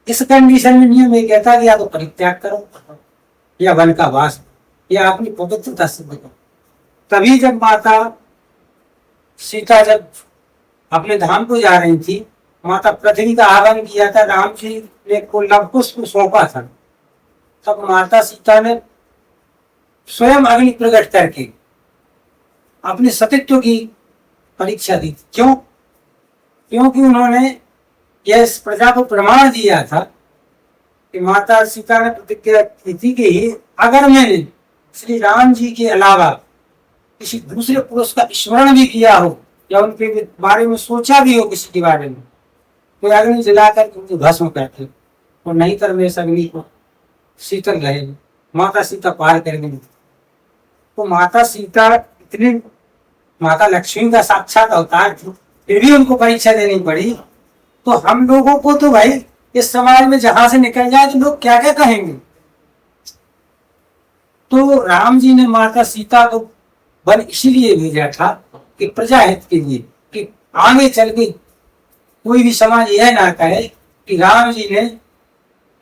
इस कंडीशन में नियम ये कहता है कि या तो परित्याग करो, या वन का वास, या अपनी पवित्रता सिद्ध करो। तभी जब माता सीता जब अपने धाम को जा रही थी, माता पृथ्वी का आह्वान किया था, राम जी ने को नवपुष्प सौंपा था, तब माता सीता ने स्वयं अग्नि प्रकट करके अपने सतीत्व की परीक्षा दी। क्यों? क्योंकि उन्होंने यह इस प्रजा को प्रमाण दिया था कि माता सीता ने प्रतिज्ञा की थी कि अगर मैंने श्री राम जी के अलावा किसी दूसरे पुरुष का स्मरण भी किया हो, या उनके बारे में सोचा भी हो किसी के बारे में, तो अग्नि जलाकर उनको भस्म करते, और नहीं कर मैं इस अग्नि को शीतल रहेगी, माता सीता पार करेंगे। तो माता सीता इतनी, माता लक्ष्मी का साक्षात अवतार थी, फिर भी उनको परीक्षा देनी पड़ी। तो हम लोगों को तो भाई इस समाज में जहां से निकल जाए तो लोग क्या क्या कहेंगे। तो राम जी ने माता सीता को वन इसलिए भेजा था कि प्रजा हित के लिए, कि आगे चल के कोई भी समाज यह ना कहे कि राम जी ने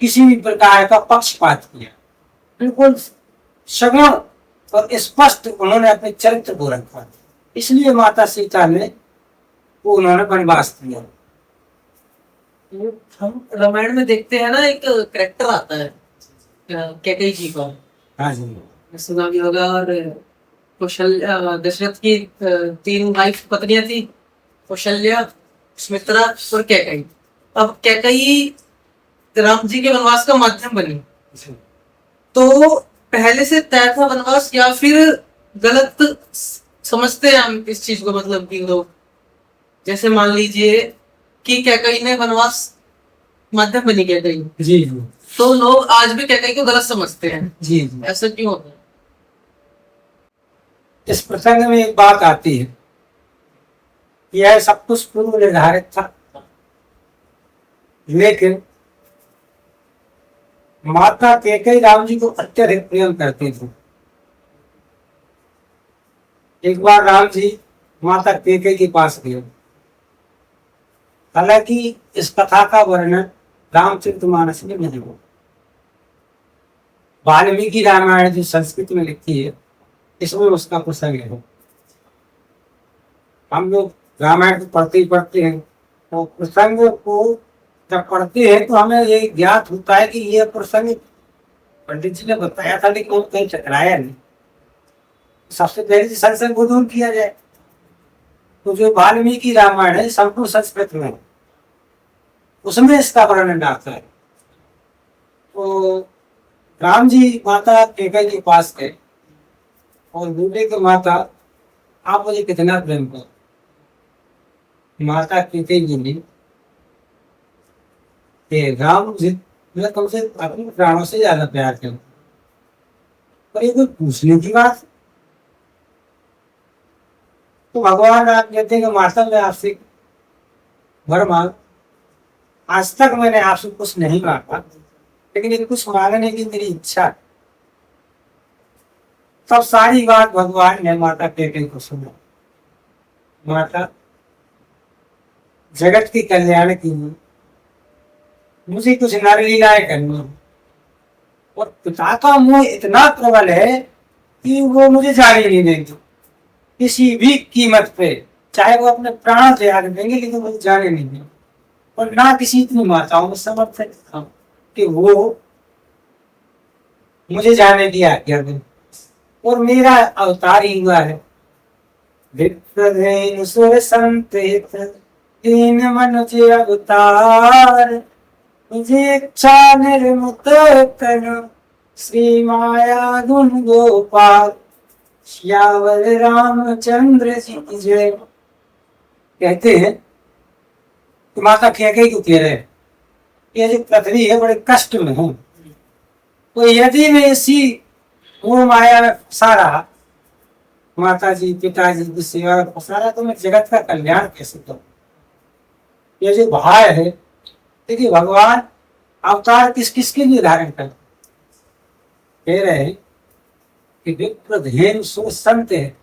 किसी भी प्रकार का पक्षपात किया। बिल्कुल सगुण और स्पष्ट उन्होंने अपने चरित्र को रखा, इसलिए माता सीता ने वो उन्होंने वनवास दिया। हम रामायण में देखते हैं ना, एक करेक्टर आता है कैकेयी जी का, हाँ जी, सुना भी होगा। और कौशल्या, दशरथ की 3 वाइफ पत्नियां थी, कौशल्या, सुमित्रा और कैकेयी। अब कैकेयी राम जी के वनवास का माध्यम बनी, तो पहले से तय था वनवास, या फिर गलत समझते हैं हम इस चीज को? मतलब कि लोग, जैसे मान लीजिए कि कैकेयी ने वनवास माध्यम बनी कैकेयी, जी जी, तो लोग आज भी कैकेयी को गलत समझते हैं। जी जी। ऐसा क्यों होता है? इस प्रसंग में एक बात आती है, यह सब कुछ पूर्व निर्धारित था, लेकिन माता कैकेयी राम जी को अत्यधिक प्रेम करती थी। एक बार राम जी माता कैकेयी के पास गए। हालांकि इस कथा का वर्णन रामचरितमानस में नहीं हुआ। वाल्मीकि रामायण जो संस्कृत में लिखी है, इसमें उसका प्रसंग है। हम लोग रामायण को पढ़ते ही पढ़ते हैं, तो प्रसंग को जब पढ़ते हैं तो हमें ये ज्ञात होता है कि यह प्रसंग पंडित जी ने बताया था, लेकिन कहीं टकराया नहीं। सबसे पहले तो संसर्ग को दूर किया जाए, तो जो वाल्मीकि रामायण है संपूर्ण संस्कृत में, उसमें इसका वर्णन आता है। तो राम जी माता कैकेयी के पास गए और बोले कि माता, आप मुझे कितना प्रेम करो। माता कैकेयी जी ने राम जी मैं तुमसे अपने प्राणों से ज्यादा प्यार करूं, पर ये कोई पूछने की बात। तो भगवान आप कहते हैं कि माता मैं आपसे वर मांग, आज तक मैंने आपसे कुछ नहीं मांगा, लेकिन यदि कुछ मांगने की मेरी इच्छा। तब सारी बात भगवान ने माता कैकेयी को सुना। माता, जगत के कल्याण के लिए मुझे कुछ नरलीलाएं करनी है, और पिता का मोह इतना प्रबल है कि वो मुझे जाने नहीं देंगे किसी भी कीमत पे, चाहे वो अपने प्राण त्याग देंगे, लेकिन मुझे जाने नहीं देंगे। और ना किसी इतनी माताओं में समर्थ है कि वो मुझे जाने की आज्ञा दें। और मेरा अवतार ही हुआ है, विप्रधेनु सुर संत हित दीन मनुज अवतार, मुझे इच्छा निर्मुक्त तनु श्री माया गुण गोपाल, श्यावर रामचंद्र जी की जय। कहते हैं कि माता कैकेयी को कह रहे हैं ये जो पृथ्वी है बड़े कष्ट में है, तो यदि मैं इसी मोह माया में फंसा रहा, माता जी पिताजी की सेवा में फंसा रहा, तो मैं जगत का कल्याण कैसे करूं? ये जो भाव है, देखिए भगवान अवतार किस किस के लिए धारण कर कह रहे हैं कि विप्र धेनु सो संत है।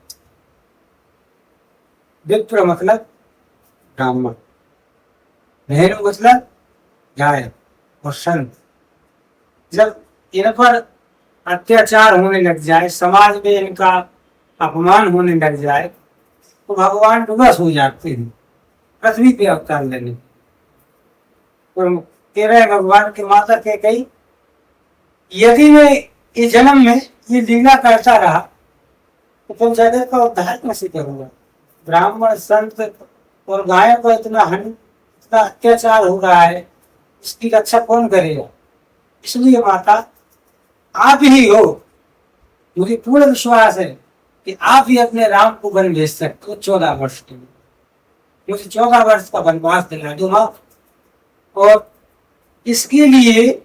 विप्र मतलब ब्राह्मण, धेनु मतलब गाय, और संत। जब इन पर अत्याचार होने लग जाए, समाज में इनका अपमान होने लग जाए, तो भगवान विवश हो जाते हैं पृथ्वी पे अवतार लेने। और कह रहे भगवान की माता कह गई, यदि मैं इस जन्म में ये लीला करता रहा तो तुम जगत का उद्धार कैसे करूंगा? ब्राह्मण संत और गायों को इतना अत्याचार हो रहा है, इसकी रक्षा कौन करेगा? इसलिए माता आप ही हो, मुझे पूर्ण विश्वास है कि आप ही अपने राम को वन भेज सकते हो 14 वर्ष के लिए। मुझे 14 वर्ष का वनवास दिला दो माँ, और इसके लिए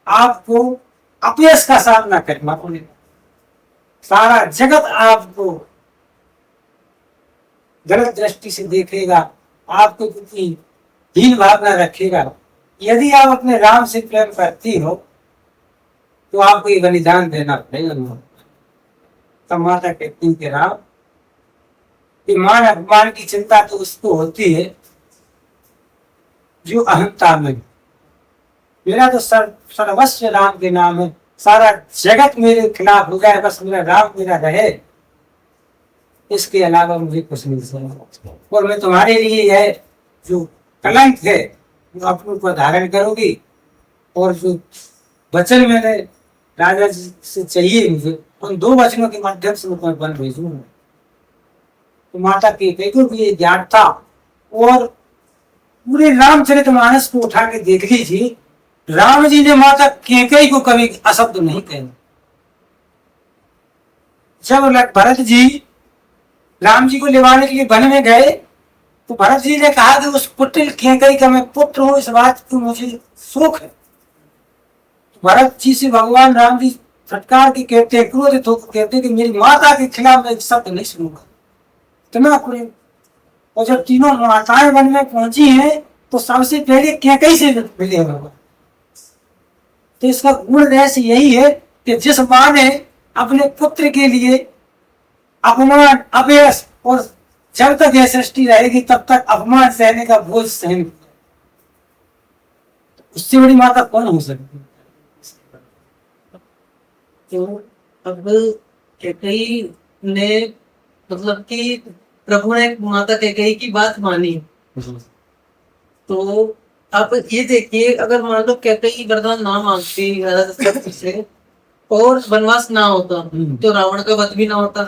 आपको अपयश का सामना करना पड़ेगा। सारा जगत आपको गलत दृष्टि से देखेगा, आपको कितनी हीन भावना रखेगा। यदि आप अपने राम से प्रेम करती हो तो आपको ये बलिदान देना पड़ेगा। तब माता कहती कि राम, कि मान अपमान की चिंता तो उसको होती है जो अहंता में, मेरा तो सर्वस्व राम के नाम है, सारा जगत मेरे खिलाफ हो जाए, बस मेरा राम मेरा रहे, इसके अलावा मुझे कुछ नहीं समझ। और मैं तुम्हारे लिए है जो कलंक है वो अपने ऊपर धारण करोगी, और जो वचन मैंने राजा जी से चाहिए मुझे, उन 2 वचनों के माध्यम से मैं वन भेजूंगा। तो माता के को भी ये ज्ञान था। और पूरे रामचरितमानस को उठा के देख लीजिए, राम जी ने माता केकई को कभी अशब्द नहीं कहे। जब भरत जी राम जी को लेवाने के लिए वन में गए तो भरत जी ने कहा कि उस पुत्र केकई का मैं पुत्र हूं, इस बात को मुझे सुख है। भरत जी से भगवान राम जी फटकार के कहते हैं, क्रोधित होकर कहते हैं कि मेरी माता के खिलाफ मैं शब्द नहीं सुनूंगा। इतना प्रेम। और जब तीनों माताएं वन में पहुंची हैं तो सबसे पहले केकई से मिले होगा। तो इसका गुण रहस्य यही है कि जिस मां ने अपने पुत्र के लिए अपमान अपयश, और जब तक यह सृष्टि रहेगी तब तक अपमान सहने का बोझ सहन, उससे बड़ी माता कौन हो सकती है? तो अब कैकेयी ने मतलब कि प्रभु ने माता कैकेयी की बात मानी। तो आप ये देखिए, अगर मान लो कैकेयी वरदान ना मांगती राजा से और वनवास ना होता तो रावण का वध भी ना होता।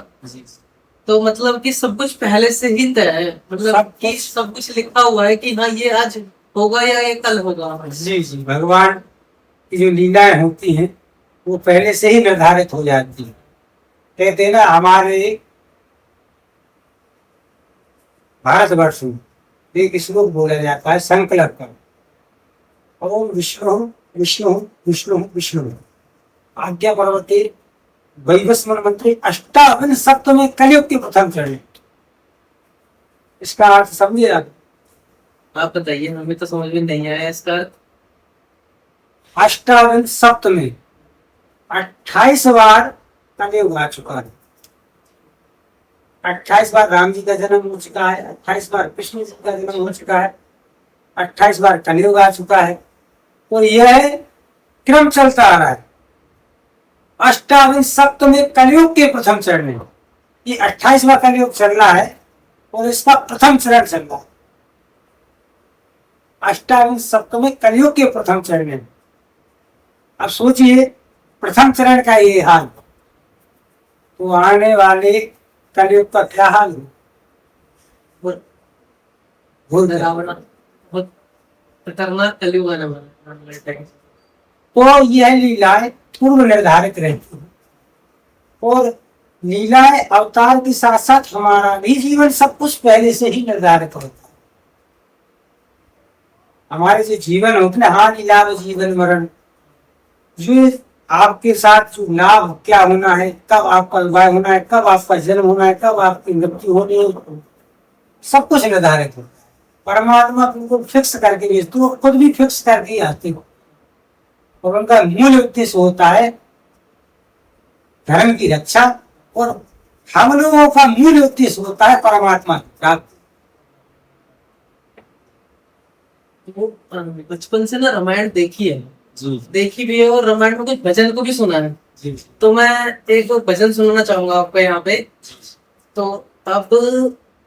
तो मतलब कि सब कुछ पहले से ही तय है, मतलब कि सब कुछ लिखा हुआ है कि हाँ ये आज होगा या ये कल होगा। जी जी, भगवान की जो लीलाएं होती हैं वो पहले से ही निर्धारित हो जाती है। कहते हैं ना, हमारे भारतवर्ष में एक श्लोक बोला जाता है, संकल्प कर ओम विष्णु विष्णु विष्णु विष्णु आज्ञा पर्वते वैवस्वन मंत्री अष्टावन सप्तम कलयुग के प्रथम चरण। इसका अर्थ समझिए आप बताइए, हमें तो समझ में नहीं आया इसका। अष्टावन सप्तम 28 बार कलयुग आ चुका है। 28 बार राम जी का जन्म हो चुका है, 28 बार कृष्ण जी का जन्म हो चुका है, 28 बार कलयुग आ चुका है। तो यह क्रम चलता आ रहा है। अष्टावन सप्तम कलयुग के प्रथम चरण में ये 28वां कलयुग चल रहा है और इसका प्रथम चरण चल रहा है। अष्टावन सप्तम कलयुग के प्रथम चरण में अब सोचिए, प्रथम चरण का ये हाल, तो आने वाले कलयुग का क्या हाल है? खतरनाक कलयुग आने वाला। तो यह लीलाएं पूर्व निर्धारित रहती है, और लीलाएं अवतार के साथ साथ हमारा भी जीवन सब कुछ पहले से ही निर्धारित होता है। हमारे जो जीवन होते ना, हानि लाभ जीवन मरण, जो आपके साथ जो लाभ क्या होना है, कब आपका विवाह होना है, कब आपका जन्म होना है, कब आपकी मृत्यु होनी है, सब कुछ निर्धारित होता है। परमात्मा तुमको फिक्स करके भेजते हो, खुद भी फिक्स करके ही आते हो। और उनका मूल उद्देश्य होता है धर्म की रक्षा, और हम लोगों का मूल उद्देश्य होता है परमात्मा की प्राप्ति। वो बचपन से ना रामायण देखी है, जी देखी भी है, और रामायण में कुछ भजन को भी सुना है। जी तो मैं एक भजन सुनाना चाहूंगा आपको यहाँ पे। तो अब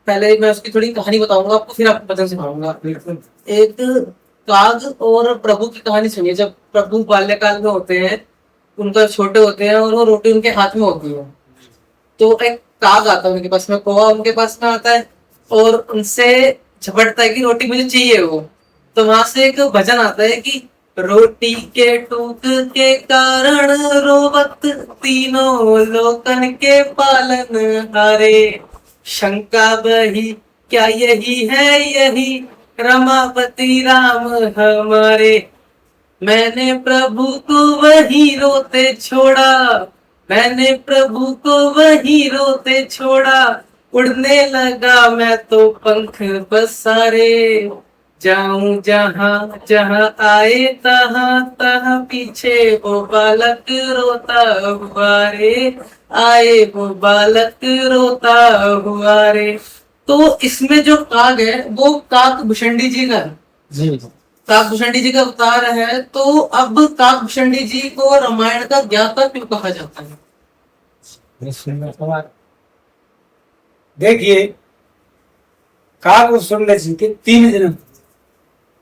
पहले मैं उसकी थोड़ी कहानी बताऊंगा आपको, फिर आपको भजन सुनाऊंगा। बिल्कुल। एक काग और प्रभु की कहानी सुनिए। जब प्रभु बाल्यकाल में होते हैं, उनका छोटे होते हैं, और वो रोटी उनके हाथ में होती है, तो एक काग आता है उनके पास में, कौवा उनके पास में आता है, और उनसे झपटता है कि रोटी मुझे चाहिए वो। तो वहां से एक भजन आता है कि रोटी के टूक के कारण रोवत तीनों लोकन के पालन हारे, शंका बही क्या यही है यही रमापति राम हमारे। मैंने प्रभु को वही रोते छोड़ा, मैंने प्रभु को वही रोते छोड़ा, उड़ने लगा मैं तो पंख पसारे, जाऊं जहां जहां आए तहां तहां पीछे वो बालक रोता हुआ रे, आए वो बालक रोता हुआ रे। तो इसमें जो काग है वो काक भुषंडी जी का है। जी काक भुषंडी जी का अवतार है। तो अब काक भुषंडी जी को रामायण का ज्ञाता क्यों कहा जाता है? सुंदर सवाल। देखिए, काग सुंदर जी के 3 जन्म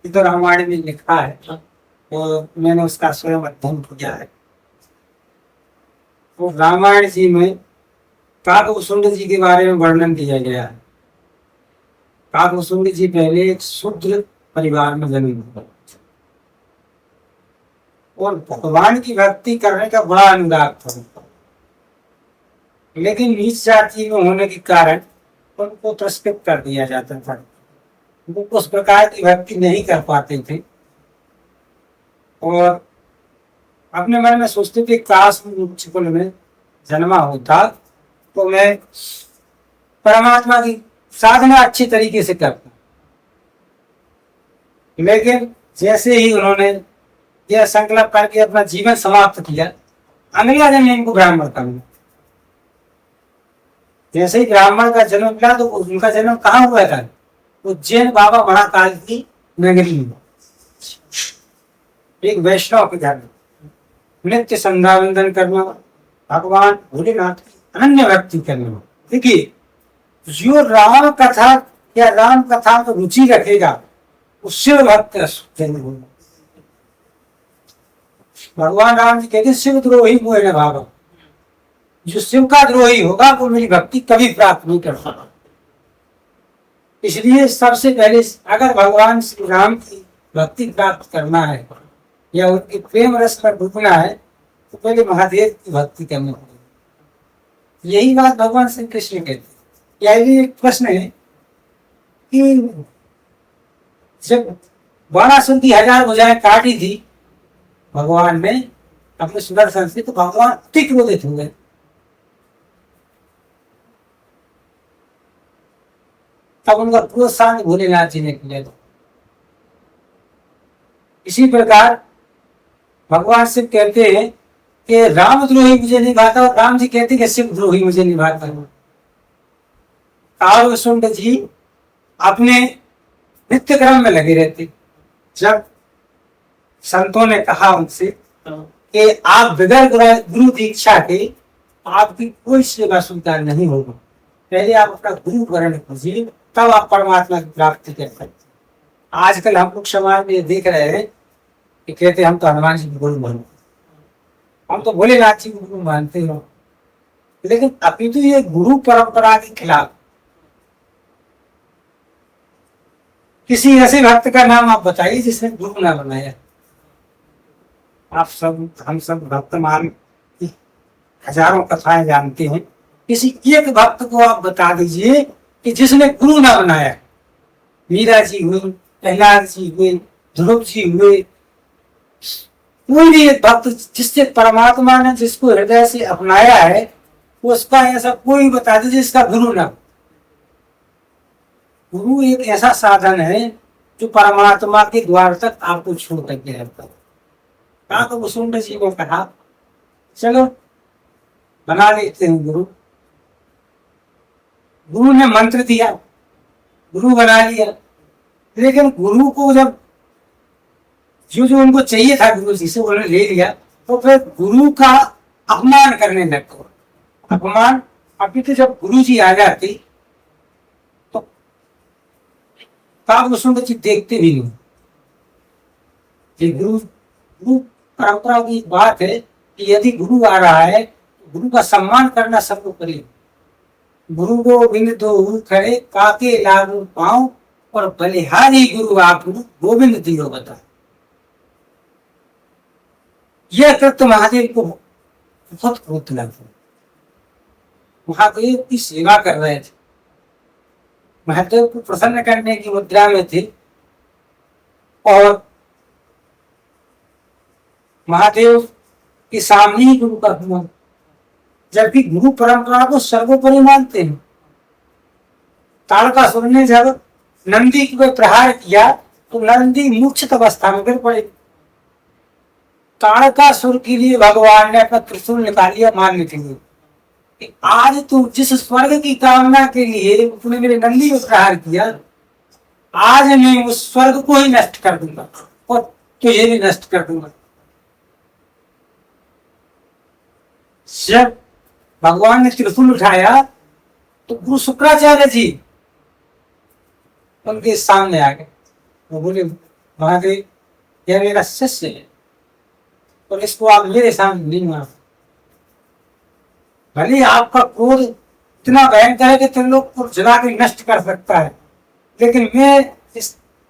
तो रामायण में लिखा है, तो मैंने उसका स्वयं अध्ययन किया है। तो रामायण जी में काकभूषुंड जी के बारे में वर्णन किया गया है। काकभूषुंड जी पहले एक शूद्र परिवार में जन्म हुए, और भगवान की भक्ति करने का बड़ा अनुराग था, लेकिन नीच जाति में होने के कारण उनको तिरस्कृत कर दिया जाता था। वो उस प्रकार की भक्ति नहीं कर पाते थे, और अपने मन में सोचते थे काश उच्च कुल में जन्मा होता तो मैं परमात्मा की साधना अच्छी तरीके से करता। लेकिन जैसे ही उन्होंने यह संकल्प करके अपना जीवन समाप्त किया, अगला जन्म इनको ब्राह्मण करना। जैसे ही ब्राह्मण का जन्म मिला तो उनका जन्म कहाँ हुआ था? उज्जैन बाबा महाकाल की नगरी में, एक वैष्णव के घर में नित्य संध्या वंदन करना, भगवान भोलेनाथ की अनन्य भक्ति करना। देखिए, जो राम कथा या राम कथा में रुचि रखेगा उससे भक्त होगा। भगवान राम जी कहते शिव द्रोही मोह न भागा, जो शिव का द्रोही होगा वो मेरी भक्ति कभी प्राप्त नहीं कर सकता। इसलिए सबसे पहले अगर भगवान श्री राम की भक्ति प्राप्त करना है या उनके प्रेम रस पर डूबना है तो पहले महादेव की भक्ति करनी पड़ेगी। यही बात भगवान श्री कृष्ण कहते हैं। यही एक प्रश्न है कि जब 12,000 भुजाएं काटी थी भगवान ने अपने सुदर्शन से, तो भगवान अति क्रोधित हुए। तब उनका प्रोत्साहन भोलेनाथ जी ने किया। इसी प्रकार भगवान शिव कहते हैं कि राम द्रोही मुझे नहीं भाता, और राम जी कहते हैं कि शिव द्रोही मुझे नहीं भाता। काकभूषुंड जी अपने नित्य क्रम में लगे रहते। जब संतों ने कहा उनसे कि आप बगैर गुरु दीक्षा के आपकी कोई सेवा स्वीकार नहीं होगी, पहले आप अपना गुरु वर्ण कीजिए, तब आप परमात्मा की प्राप्ति कर सकते। आजकल हम लोग समाज में देख रहे हैं कि कहते हम तो हनुमान जी को गुरु मानते, हम तो भोलेनाथ जी को गुरु मानते हो, लेकिन अभी तो ये गुरु परंपरा के खिलाफ। किसी ऐसे भक्त का नाम आप बताइए जिसने गुरु ना बनाया। आप सब, हम सब भक्तमान की हजारों कथाएं जानते हैं, किसी एक भक्त को आप बता दीजिए कि जिसने गुरु ना बनाया। मीरा जी हुई, प्रहलाद जी हुए, ध्रुव जी हुए, कोई भी एक भक्त जिससे परमात्मा ने जिसको हृदय से अपनाया है, उसका ऐसा कोई बता दीजिए जिसका गुरु ना हो। गुरु एक ऐसा साधन है जो परमात्मा के द्वार तक आपको छोड़ करके रहता है। कहा तो वसुंधरा जी को कहा चलो बना लेते हैं गुरु। गुरु ने मंत्र दिया, गुरु बना लिया, लेकिन गुरु को जब जो जो उनको चाहिए था गुरु जी से उन्होंने ले लिया, तो फिर गुरु का अपमान करने लग गए। अपमान, अभी तो जब गुरु जी आ जाते तो काव्य वसुंधरा जी देखते भी नहीं। ये गुरु गुरु परंपरा की एक बात है कि यदि गुरु आ रहा है तो गुरु का सम्मान करना सबको करिए। गुरु गोविंद दो खड़े काके लागू पाऊं, और बलिहारी गुरु आप गोविंद दियो बता। यह कृत्य महादेव को बहुत क्रोध लगा। महादेव की सेवा कर रहे थे, महादेव को प्रसन्न करने की मुद्रा में थे, और महादेव के सामने ही गुरु का अपमान, जबकि गुरु परंपरा को सर्वोपरि मानते हैं। ताड़कासुर ने जब नंदी को प्रहार किया तो नंदी मूर्छित अवस्था में गिर पड़े। ताड़कासुर के लिए भगवान ने अपना त्रिशूल निकाल लिया मारने के लिए कि आज तू जिस स्वर्ग की कामना के लिए तूने मेरे नंदी को प्रहार किया, आज मैं उस स्वर्ग को ही नष्ट कर दूंगा और तुझे भी नष्ट कर दूंगा। जब भगवान ने त्रिशूल उठाया तो गुरु शुक्राचार्य जी उनके सामने आ गए। वो बोले महादेव यह मेरा शिष्य है और इसको आप मेरे सामने नहीं मारो। भले आपका क्रोध इतना भयंकर है कि त्रिलोक को जला के नष्ट कर सकता है, लेकिन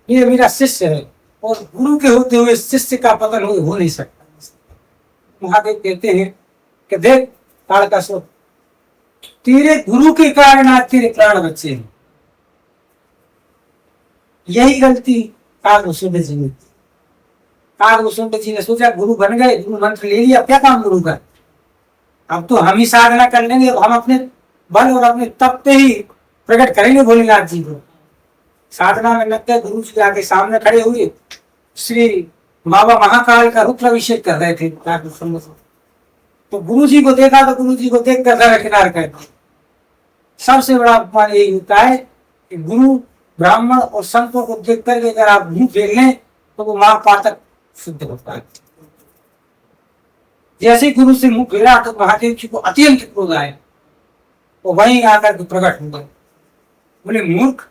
ये मेरा शिष्य है और गुरु के होते हुए शिष्य का पतन हो नहीं सकता। महादेव कहते हैं कि देख ताड़कासुर, तेरे गुरु के कारण आज तेरे प्राण बचे हैं। यही गलती काव्य जी ने। काव्य जी ने सोचा गुरु बन गए, गुरु मंत्र ले लिया, क्या काम गुरु का, अब तो हम ही साधना कर लेंगे, हम अपने बल और अपने तप पे ही प्रकट करेंगे भोलेनाथ जी को। साधना में लग गए, गुरु जी आके सामने खड़े हुए, श्री बाबा महाकाल का रुद्राभिषेक कर रहे थे। तो गुरु जी को देखा तो गुरु जी को देख कर दरकिनार कर दिया। सबसे बड़ा अपमान यही होता है कि गुरु ब्राह्मण और संतों को देख करके अगर आप मुंह फेर लें तो वो महापातक सिद्ध होता है। जैसे ही गुरु से मुंह फेरा तो महादेव जी को अत्यंत क्रोध आया, वो वहीं आकर के प्रकट हो गए। बोले मूर्ख,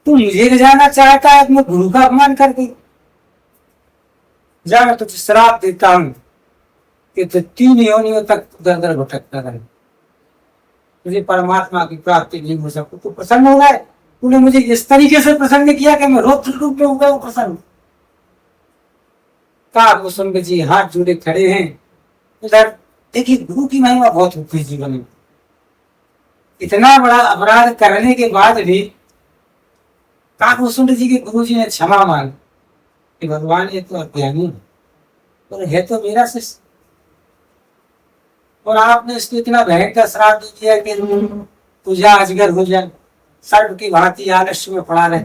तू मुझे ले जाना चाहता है, मैं गुरु का अपमान कर दी। जा मैं तुझे श्राप देता हूं कि तो 3 योनियों तक दर दर भटकता रहे, तुझे परमात्मा की प्राप्ति नहीं हो सकती। तू प्रसन्न हो गए, तूने मुझे इस तरीके से प्रसन्न किया कि मैं रौद्र रूप में हो गया प्रसन्न। काव्य जी हाथ जोड़े खड़े हैं। इधर देखिए गुरु की महिमा बहुत होती है जीवन में। इतना बड़ा अपराध करने के बाद भी काव्य जी के गुरु जी ने क्षमा मांगी कि भगवान ये तो अज्ञानी और है तो मेरा शिष्य, और आपने इसको इतना भयंकर श्राप दिया कि तुझा अजगर हो जाए, सर्प की भांति आलस्य में पड़ा रहे।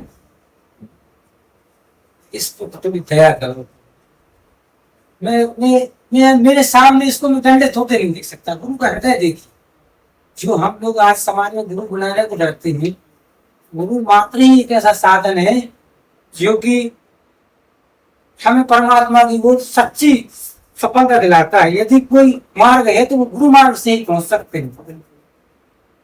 इस पर तुम दया करो। मैं मेरे सामने इसको मैं दंडित होते नहीं देख सकता। गुरु का हृदय देखिए। जो हम लोग आज समाज में गुरु बनाने को डरते हैं, गुरु मात्र ही एक ऐसा साधन है जो कि हमें परमात्मा की वो सच्ची सफलता दिलाता है। यदि कोई मार्ग है तो वो गुरु मार्ग से ही पहुंच सकते हैं।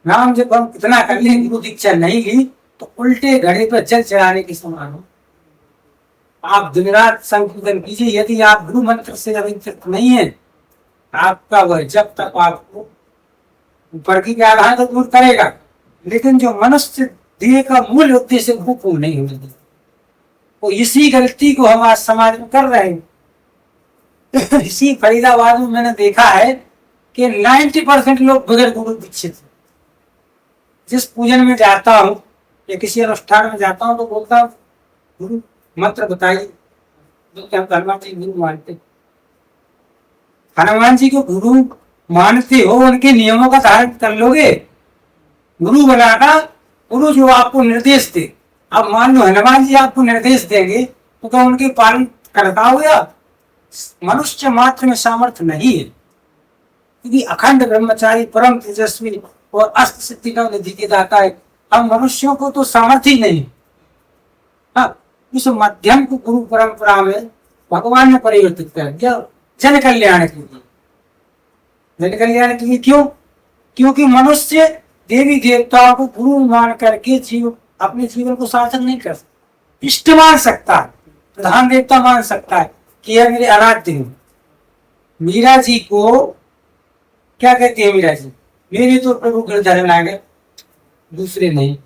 नाम जब हम कितना कर लें, गुरु दीक्षा नहीं ली तो उल्टे घड़े पर जल चढ़ाने के समान हो। आप दिन रात संकीर्तन कीजिए, यदि आप गुरु मंत्र से अभिचित नहीं है, आपका वह जब तक आपको ऊपर की आधार तो दूर करेगा, लेकिन जो मनुष्य देह का मूल उद्देश्य वो पूर्ण नहीं होने देगा। तो इसी गलती को हम आज समाज में कर रहे हैं। इसी फरीदाबाद में मैंने देखा है कि 90% लोग बगैर गुरु दीक्षित हैं। जिस पूजन में जाता हूँ या किसी अनुष्ठान में जाता हूँ तो बोलता हूँ गुरु मंत्र बताइए जो कि हम हनुमान जी गुरु मानते। हनुमान जी को गुरु मानते हो, उनके नियमों का धारण कर लोगे। गुरु बनाना, गुरु जो आपको निर्देश दे। अब मान लो हनुमान जी आपको निर्देश देंगे तो क्या उनके पालन कर पाओगे आप? मनुष्य मात्र में सामर्थ्य नहीं है, क्योंकि अखंड ब्रह्मचारी परम तेजस्वी और अष्ट सिद्धि का निधि के दाता है। हम मनुष्यों को तो सामर्थ्य ही नहीं। हाँ, इस माध्यम को गुरु परंपरा में भगवान ने परिवर्तित कर दिया जन कल्याण के लिए। जन कल्याण के लिए क्यों? क्योंकि मनुष्य देवी देवताओं को गुरु मान करके अपने जीवन को सार्थक नहीं कर सकता। इष्ट मान सकता है, प्रधान देवता मान सकता है कि यह मेरे आराध्य हैं। मीरा जी को क्या कहती है? मीरा जी, मेरे तो प्रभु गिरधर नागर, दूसरे नहीं।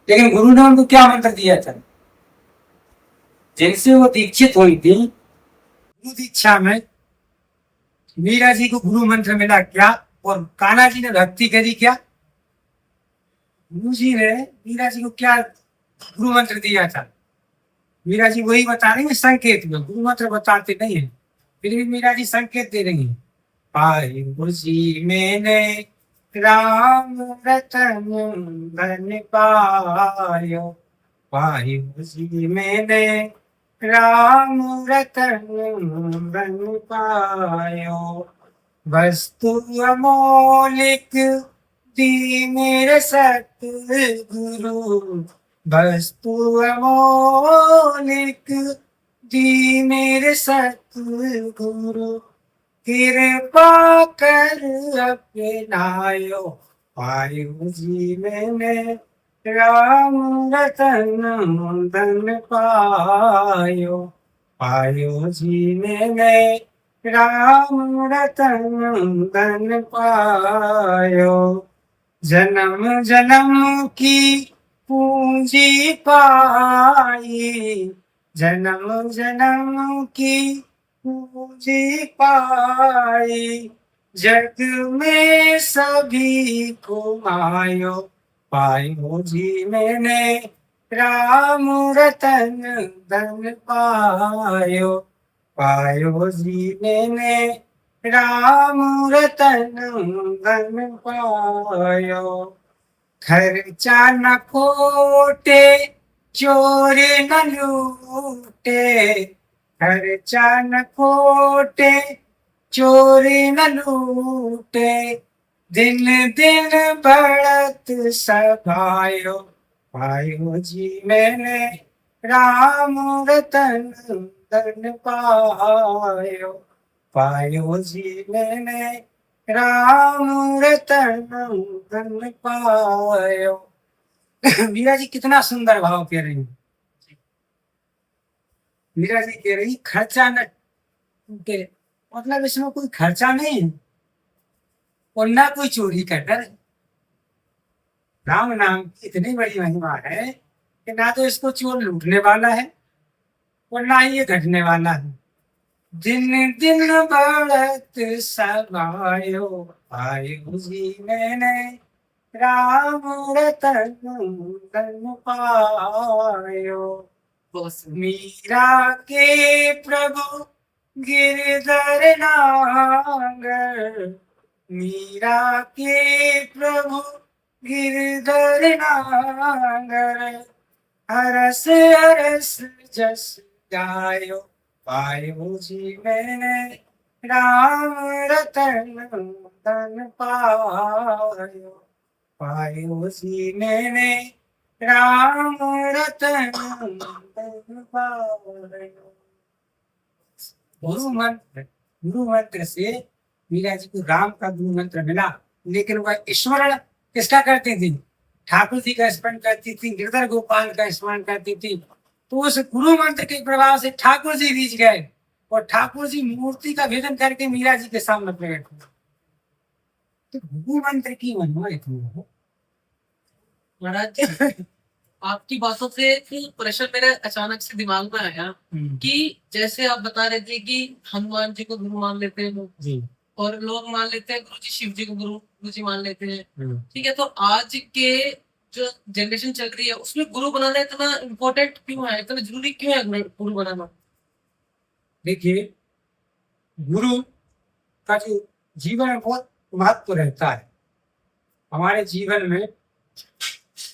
लेकिन गुरु ने उनको क्या मंत्र दिया था? जिनसे वो दीक्षित हुई थी, गुरु दीक्षा में मीरा जी को गुरु मंत्र मिला क्या? और कान्हा जी ने भक्ति करी क्या? गुरु जी ने मीरा जी को क्या गुरु मंत्र दिया था? मीरा जी वही बता रही है संकेत में, गुरु मंत्र बताते नहीं है, फिर भी मीरा जी संकेत दे रही है। पायु जी मैंने राम रतन धन पायो, पायु जी मैंने राम रतन धन पायो, वस्तु अमोलिक दी मेरे सतगुरु, वस्तु अमोलिक दी मेरे सतगुरु, कृपा कर अपनायो, पायु जी मैंने राम रतन धन पायो, पायु जी मैंने राम रतन धन पायो, जन्म जन्म की पूंजी पाई, जन्म जन्म की पूंजी पाई, जग में सभी को मायो, पायो जी मैंने राम रतन धन पायो, पायो जी मैंने राम रतन धन पायो, खर्चा न खोटे चोर न लूटे, खर्चा न खोटे चोर न लूटे, दिन दिन बढ़त सभायो, पायो जी मैंने राम रतन धन पायो, पायो जी मैंने राम रतन धन पायो। मीरा जी कितना सुंदर भाव कह रही। मीरा जी कह रही खर्चा न टूटे, मतलब इसमें कोई खर्चा नहीं है और ना कोई चोरी का डर। राम नाम की इतनी बड़ी महिमा है कि ना तो इसको चोर लूटने वाला है और ना ही ये घटने वाला है। दिन दिन बढ़त सभायो, पायो जी मैंने राम रतन धन पायो, मीरा के प्रभु गिरधर नागर, मीरा के प्रभु गिरधर नागर, हरस हरस जस गायो, पायो जी मैंने राम रतन धन पायो, पायो जी मैंने राम रतन धन पायो। गुरु मंत्र से मीरा जी को राम का गुरु मंत्र मिला, लेकिन वह स्मरण किसका करती थी? ठाकुर जी का स्मरण करती थी, गिरधर गोपाल का स्मरण करती थी। तो उस गुरु मंत्र के प्रभाव से ठाकुर जी रीझ गए और ठाकुर जी मूर्ति का भेदन करके मीरा जी के सामने प्रकट हुए। तो गुरु मंत्र की महिमा इतनी है। महाराज आपकी बातों से एक प्रश्न मेरे अचानक से दिमाग में आया कि जैसे आप बता रहे थे कि हनुमान जी को गुरु मान लेते हैं लोग जी, और लोग मान लेते हैं गुरु जी शिव जी को गुरु जी मान लेते हैं। ठीक है, तो आज के जो जनरेशन चल रही है उसमें गुरु बनाना इतना इम्पोर्टेंट क्यों है, इतना जरूरी क्यों है गुरु बनाना? देखिए, गुरु का जो जीवन में बहुत महत्व रहता है। हमारे जीवन में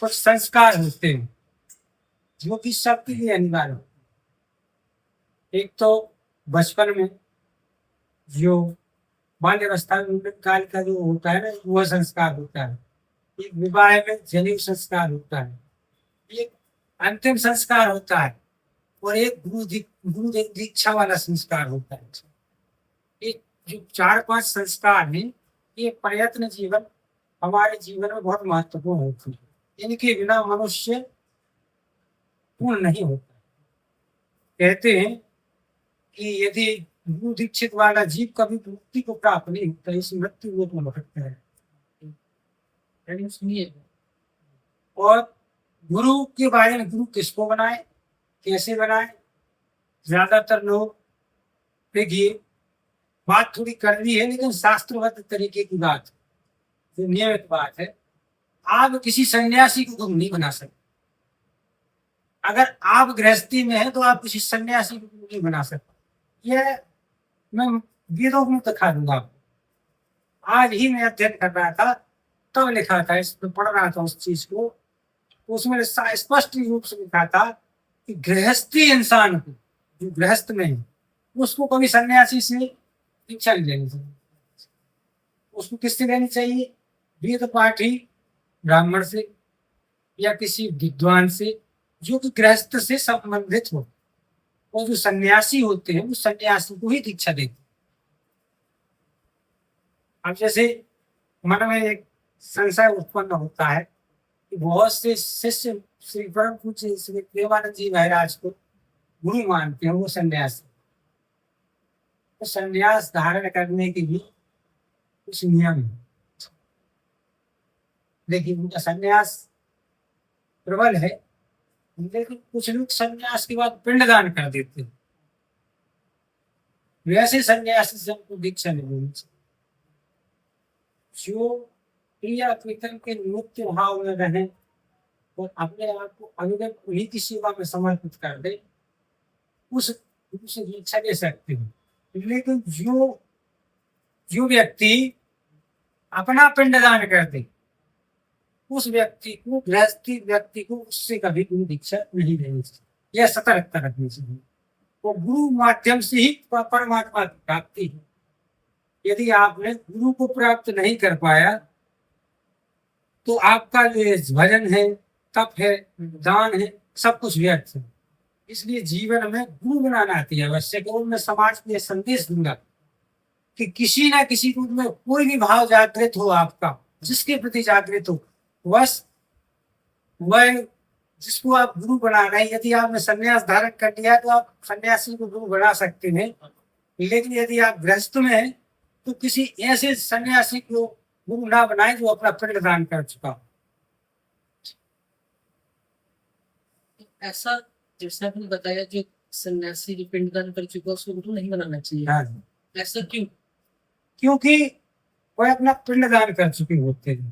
कुछ संस्कार होते हैं जो कि सबके लिए अनिवार्य होते हैं। एक तो बचपन में जो बाल्यावस्था में उम्र काल का जो होता है ना, वह संस्कार होता है। एक विवाह में जनेऊ संस्कार होता है, एक अंतिम संस्कार होता है, और एक गुरु दीक्षा वाला संस्कार होता है। ये जो 4-5 संस्कार हैं, ये प्रयत्न जीवन हमारे जीवन में बहुत महत्वपूर्ण होती है। इनके बिना मनुष्य पूर्ण नहीं होता। कहते हैं कि यदि गुरु दीक्षित वाला जीव कभी मुक्ति को प्राप्त नहीं होता, इस मृत्यु लोक में भटकता है। यानी सुनिए, और गुरु के बारे में, गुरु किसको बनाए, कैसे बनाए, ज्यादातर लोग, देखिए बात थोड़ी कड़वी है लेकिन शास्त्रबद्ध तरीके की बात, जो नियमित बात है। आप किसी सन्यासी को गुरु नहीं बना सकते। अगर आप गृहस्थी में है तो आप किसी सन्यासी को गुरु नहीं बना सकते। यह मैं वेदों में दिखा दूंगा आपको। आज ही मैं अध्ययन कर रहा था, तब लिखा था, इसमें पढ़ रहा था उस चीज को, उसमें स्पष्ट रूप से लिखा था कि गृहस्थी इंसान को, जो गृहस्थ में है, उसको कभी सन्यासी से दीक्षा नहीं लेनी चाहिए। उसको किससे लेनी चाहिए? वेद पाठी ब्राह्मण से या किसी विद्वान से जो कि गृहस्थ से संबंधित हो। और जो सन्यासी होते हैं वो सन्यासी को ही दीक्षा देते। अब जैसे मन में एक संशय उत्पन्न होता है कि बहुत से शिष्य श्री परम पूज्य श्री प्रेमानंद जी महाराज को गुरु मानते हैं, वो सन्यासी। तो सन्यास धारण करने के लिए कुछ नियम है, लेकिन उनका सन्यास प्रबल है। लेकिन कुछ लोग सन्यास के बाद पिंडदान कर देते हैं। वैसे सन्यासी से हमको दीक्षा नहीं लेनी चाहिए। जो प्रिया प्रीतम के नित्य भाव में रहे और अपने आप को अनुगत उन्हीं की सेवा में समर्पित कर दे, उसे दीक्षा दे सकते हैं। लेकिन जो व्यक्ति अपना पिंडदान कर दे, उस व्यक्ति को, गृहस्थी व्यक्ति को, उससे कभी गुरु दीक्षा नहीं लेनी चाहिए। यह सतर्कता रखनी चाहिए। वो गुरु माध्यम से ही परमात्मा की प्राप्ति है। यदि आपने गुरु को प्राप्त नहीं कर पाया तो आपका जो भजन है, तप है, दान है, सब कुछ व्यर्थ है। इसलिए जीवन में गुरु बनाना आती है आवश्यक। और मैं समाज को यह संदेश दूंगा कि किसी ना किसी रूप में कोई भी भाव जागृत हो आपका, जिसके प्रति जागृत हो, बस वह जिसको आप गुरु बना रहे हैं। यदि आपने संन्यास धारण कर लिया तो आप सन्यासी को गुरु बना सकते हैं। लेकिन यदि आप गृहस्थ में हैं तो किसी ऐसे सन्यासी को गुरु ना बनाए जो अपना पिंड दान कर चुका हो। ऐसा जैसा आपने बताया, जो सन्यासी जो पिंडदान कर चुका उसको गुरु नहीं बनाना चाहिए। हाँ, ऐसा क्यों? क्योंकि वह अपना पिंड दान कर चुके होते हैं।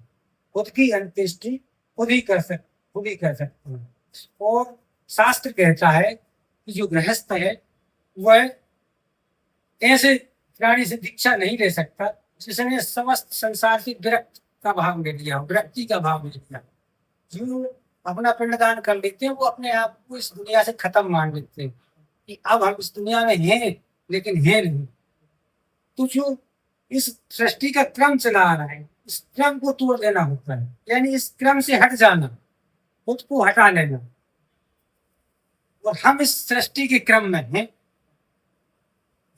खुद की अंत्येष्टि खुद ही कर सकते हैं। और शास्त्र कहता है कि जो गृहस्थ है वह ऐसे प्राणी से दीक्षा नहीं ले सकता जिसने समस्त संसार से विरक्त का भाव ले लिया हो, विरक्ति का भाव ले लिया। जो अपना पिंडदान कर लेते हैं वो अपने आप को इस दुनिया से खत्म मान लेते हैं कि अब हम इस दुनिया में हैं लेकिन है नहीं। तो जो इस सृष्टि का क्रम चला आ रहा है, इस क्रम को तोड़ देना होता है। यानी इस क्रम से हट जाना, खुद को हटा लेना। और हम इस सृष्टि के क्रम में हैं,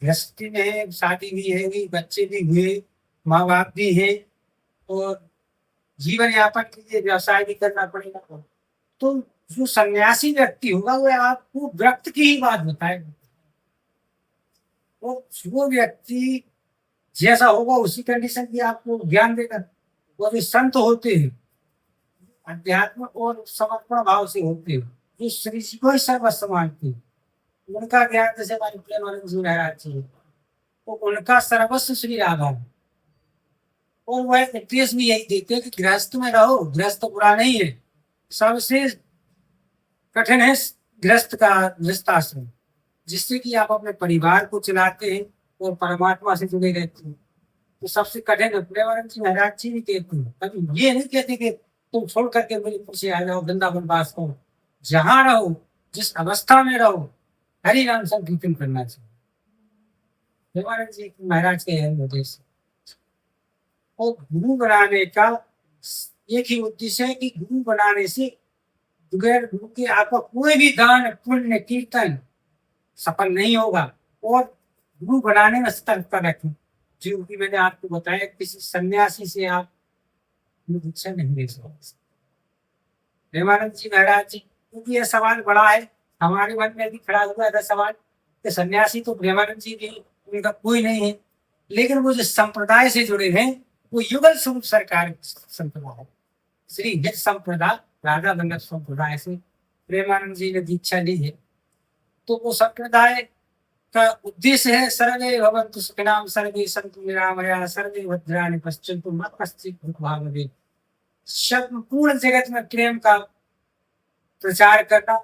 गृहस्थी में है, शादी भी है, बच्चे भी हुए, माँ बाप भी है, और जीवन यापन के लिए व्यवसाय भी करना पड़ेगा। तो जो सन्यासी व्यक्ति होगा वह आपको विरक्त की ही बात बताएगा। तो वो व्यक्ति जैसा होगा उसी कंडीशन की आपको ज्ञान देगा। वो जो संत होते हैं अध्यात्म और समर्पण भाव से होते हैं, जो श्री जी को ही सर्वस्व मानते हैं, उनका ज्ञान जैसे हमारे प्रेमानंद जी महाराज जी, तो उनका सर्वस्व श्री राधा है। और वह उपदेश भी यही देते हैं कि गृहस्थ में रहो, गृहस्थ बुरा नहीं है, सबसे कठिन है गृहस्थ आश्रम, जिससे कि आप अपने परिवार को चलाते हैं और परमात्मा से जुड़े रहते हैं। तो सबसे कठिन है। प्रेमानंद जी महाराज जी भी कहते हैं, कभी ये नहीं कहते कि तुम छोड़ करके मेरे पीछे आ जाओ, वृंदावन वास करो। जहां रहो, जिस अवस्था में रहो, हरि नाम संकीर्तन करना चाहिए। प्रेमानंद जी महाराज के यही उद्देश्य। और गुरु बनाने का एक ही उद्देश्य है कि गुरु बनाने से बगैर गुरु के आपका कोई भी दान, पुण्य, कीर्तन सफल नहीं होगा। और गुरु बनाने में सतर्कता रखें। जो कि मैंने आपको बताया, किसी सन्यासी से आप दीक्षा नहीं ले सकते। प्रेमानंद जी महाराज जी, क्योंकि यह सवाल बड़ा है, हमारे मन में भी खड़ा हुआ था सवाल कि सन्यासी तो प्रेमानंद जी भी उनका कोई नहीं है, लेकिन वो जो संप्रदाय से जुड़े हैं वो युगल स्वरूप सरकार संप्रदाय है। श्री हित संप्रदाय, राधा वल्लभ संप्रदाय से प्रेमानंद जी ने दीक्षा ली है। तो वो संप्रदाय का उद्देश्य है सर्वे भवन्तु सुखिनः, सर्वे सन्तु निरामयाः, सर्वे भद्राणि पश्यन्तु मा कश्चित् दुःखभाग् भवेत्। संपूर्ण जगत में प्रेम का प्रचार करना,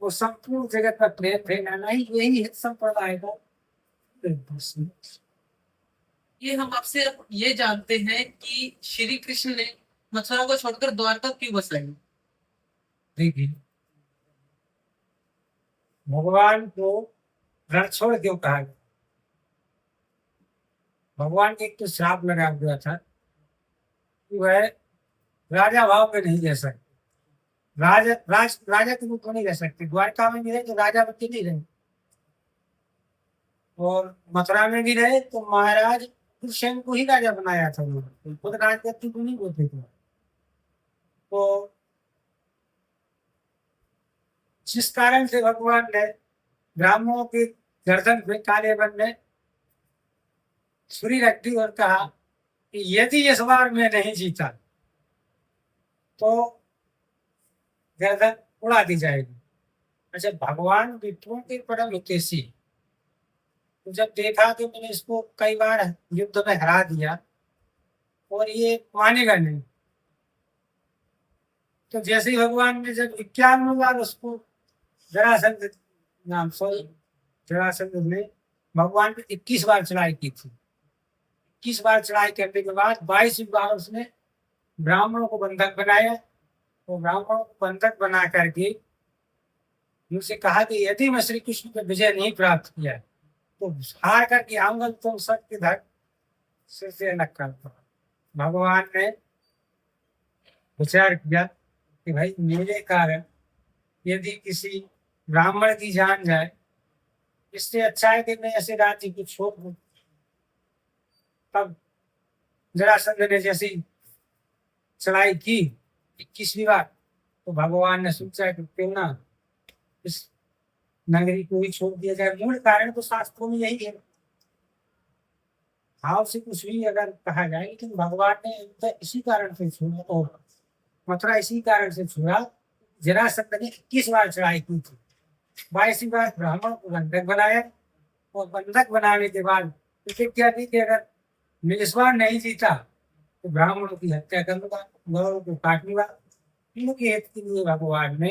वो संपूर्ण जगत में प्रेम फैलाना ही, यही है संप्रदाय का उद्देश्य। ये हम आपसे ये जानते हैं कि श्री कृष्ण ने मथुरा को छोड़कर द्वारका क्यों बसाई? देखिए, भगवान को रणछोड़ क्यों कहा गया? भगवान के एक तो श्राप लगा हुआ था कि वह राजा भाव में नहीं रह सकते, राजा के रूप में नहीं रह सकते। द्वारका में भी रहे तो राजा बन के नहीं रहे, और मथुरा में भी रहे तो महाराज कृष्ण को ही राजा बनाया था उन्होंने, खुद राजगद्दी को नहीं बोलते थे। तो जिस कारण से भगवान ने ब्राह्मणों के गर्दन पे काले बन में छुरी रख दी और कहा कि यदि इस बार मैं नहीं जीता तो गर्दन उड़ा दी जाएगी। अच्छा, भगवान विष्णु के परम हितैषी, तो जब देखा कि मैंने इसको कई बार युद्ध में हरा दिया और ये मानेगा नहीं, तो जैसे ही भगवान ने जब 51 बार उसको जरासंध ने भगवान पे 21 बार चढ़ाई की थी। 21 बार चढ़ाई करने के बाद 22 बार उसने ब्राह्मणों को बंधक बनाया, और ब्राह्मणों को बंधक बना करके उनसे कहा कि यदि मैं श्री कृष्ण पे विजय नहीं प्राप्त किया तो हार करके आऊंगा, तो सत्य धर सिर से अलग करता। भगवान ने विचार किया कि भाई मेरे कारण यदि किसी ब्राह्मण की जान जाए, इससे अच्छा है कि मैं ऐसे राज्य को छोड़ दूं। तब जरासंध ने जैसी चढ़ाई की 21वीं बार, तो भगवान ने सोचा कि क्यों ना इस नगरी को ही छोड़ दिया जाए। मूल कारण तो शास्त्रों में यही है, भाव से कुछ भी अगर कहा जाए, लेकिन भगवान ने तो इसी कारण से छोड़ा, तो मथुरा इसी कारण से छोड़ा। जरासंध ने 21 बार चढ़ाई की थी, 22वीं बार ब्राह्मण को बंधक बनाया, और बंधक बनाने के बाद प्रतिज्ञा दी कि अगर मैं इस बार नहीं जीता तो ब्राह्मणों की हत्या करूंगा, गौरों को काटूंगा। इनके हित के लिए भगवान ने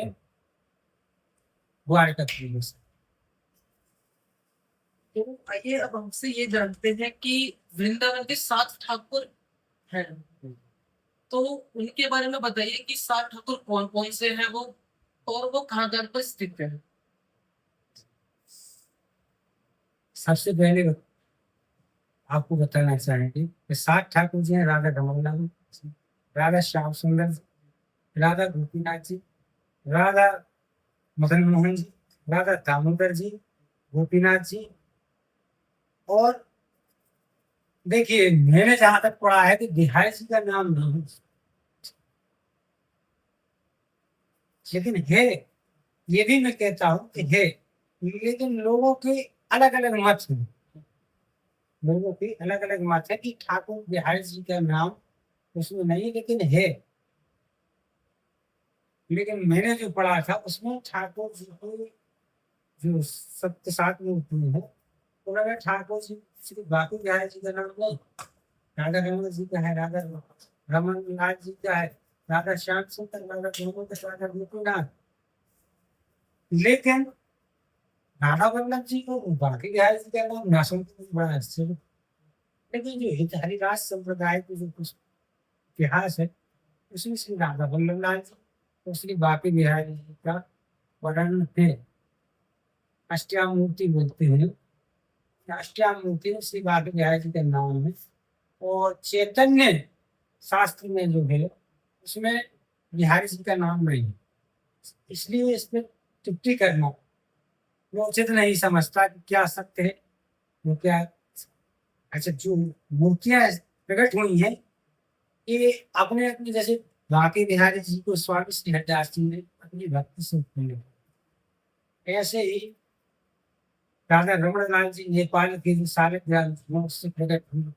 द्वारका की। तो आइए अब हमसे ये जानते हैं कि वृंदावन के 7 ठाकुर हैं, तो उनके बारे में बताइए कि 7 ठाकुर कौन कौन से हैं वो, और वो कहाँ कहाँ पर स्थित है? सबसे पहले आपको बताना चाहेंगे कि 7 ठाकुर जी हैं राधा कमल, राधा श्याम सुंदर, राधा गोपीनाथ जी, राधा मदन मोहन जी, राधा दामोदर जी, गोपीनाथ जी। और देखिए, मैंने जहां तक पढ़ा है कि बिहारी जी का नाम नहीं है, लेकिन है, ये भी मैं कहता हूँ कि है, लेकिन लोगों के अलग अलग मत हैं। लोगों के अलग अलग मत है कि ठाकुर बिहारी जी का नाम उसमें नहीं, लेकिन है। लेकिन मैंने जो पढ़ा था उसमें ठाकुर जी को जो सत्य सात में हुए हैं, उन्होंने ठाकुर जी श्री बापू बिहारी जी का नाम नहीं, राधा रमन जी का है, राधा रमन नाथ जी का है, राधा श्याम सुंदर, राधा गोविंद, राधा गोपीनाथ। लेकिन राधा वल्लभ जी को बाकी बिहारी जी का नाम ना सुनते तो बड़ा आश्चर्य। लेकिन जो हित हरिदास संप्रदाय की जो कुछ इतिहास है, उसमें श्री राधा वल्लभ लाल जी और श्री बाकी बिहारी जी का वर्णन है। अष्टयामूर्ति बोलते हैं, अष्टयामूर्ति श्री बाकी बिहारी जी का नाम है। और चैतन्य शास्त्र में जो है उसमें बिहारी जी का नाम नहीं है, इसलिए इसमें टिप्पणी करना वो उचित नहीं समझता कि क्या सत्य है वो क्या। अच्छा, जो मूर्तियां प्रकट हुई हैं ये अपने अपने, जैसे बाकी बिहारी जी को स्वामी श्री हरिदास जी ने अपनी भक्ति से उत्पन्न किया, ऐसे ही राधा रमण लाल जी नेपाल के जो सारे से प्रकट हुए।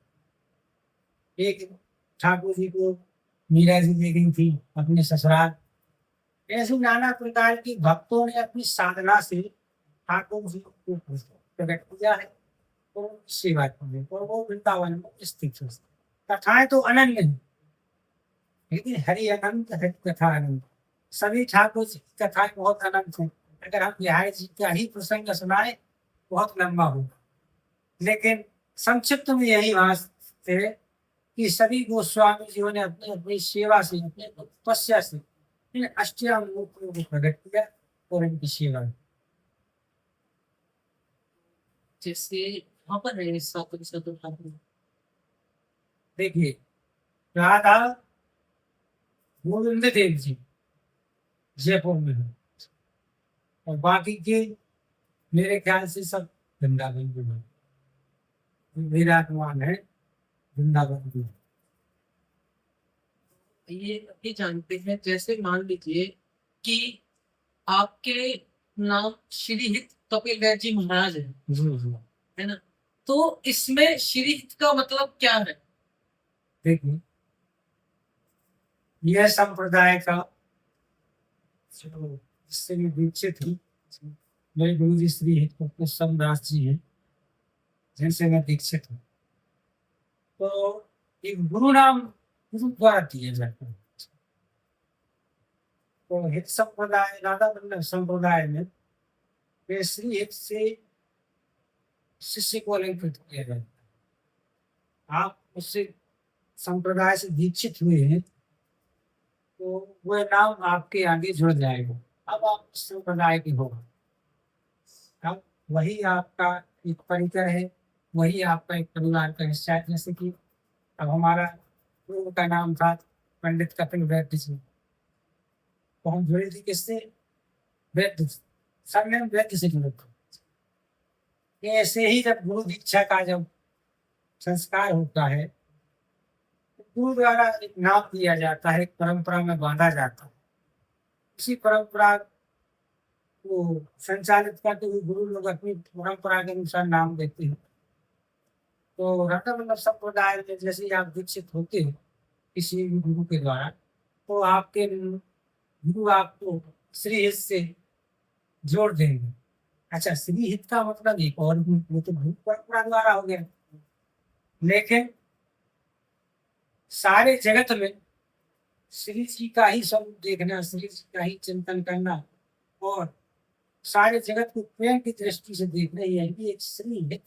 एक ठाकुर जी को मीरा जी दे गई थी अपने ससुराल। ऐसे नाना प्रकार की भक्तों ने अपनी साधना से ठाकुर जी को प्रकट किया है और सेवा की है, और वो वृंदावन में स्थित है। कथाएं तो अनन्य है, लेकिन हरि अनंत हरि कथा अनंत। सभी ठाकुर जी की कथाएं बहुत अनंत हैं। अगर हम बिहारी जी का ही प्रसंग सुनाए बहुत लंबा होगा, लेकिन संक्षिप्त में यही बात है कि सभी गोस्वामी जी ने अपनी अपनी सेवा से, अपनी तपस्या से इन अष्टयामूर्तियों को प्रकट किया और इनकी सेवा की। जैसे वहां पर है सातवें सदर ठाकुर। देखिए, राधा गोविंद देव जी जयपुर में है, और बाकी के मेरे ख्याल से सब वृंदावन में है। विराजमान है वृंदावन में। ये जानते हैं, जैसे मान लीजिए कि आपके नाम श्री हित कपिल वैद्य जी महाराज है ना, तो इसमें श्री हित का मतलब क्या है? देखिए, यह संप्रदाय का जो जिससे मैं दीक्षित हूँ, मेरे गुरु जी श्री हित समदास जी हैं जिनसे मैं दीक्षित हूँ। तो एक गुरु नाम गुरु द्वारा दिए जाते हैं। तो हित संप्रदाय, राधा वल्लभ संप्रदाय में वे श्री हित से शिष्य को अलंकृत किया जाता है। आप उससे संप्रदाय से दीक्षित हुए हैं तो वह नाम आपके आगे जुड़ जाएगा। अब आप उस संप्रदाय के हो, अब वही आपका एक परिकर है, वही आपका एक परिवार का हिस्सा है। जैसे कि अब हमारा पूर्व का नाम था पंडित कपिल वैद्य जी, तो हम जुड़े थे किससे? वैद्य, सरनेम वैद्य से जुड़े थे। ऐसे ही जब गुरु दीक्षा का जब संस्कार होता है तो गुरु द्वारा एक नाम दिया जाता है, एक परंपरा में बांधा जाता है। इसी परंपरा को संचालित करते हुए गुरु लोग अपनी परंपरा के अनुसार नाम देते हैं। तो राधा वल्लभ संप्रदाय में जैसे ही आप दीक्षित होते हैं किसी भी गुरु के द्वारा, तो आपके गुरु आपको श्री हित से जोड़ देंगे। अच्छा, श्री हित का मतलब एक और भी, वो तो गुरु परंपरा द्वारा हो गया, लेकिन सारे जगत में श्री जी का ही स्वरूप देखना, श्री जी का ही चिंतन करना और सारे जगत को प्रेम की दृष्टि से देखना, यही एक श्री हित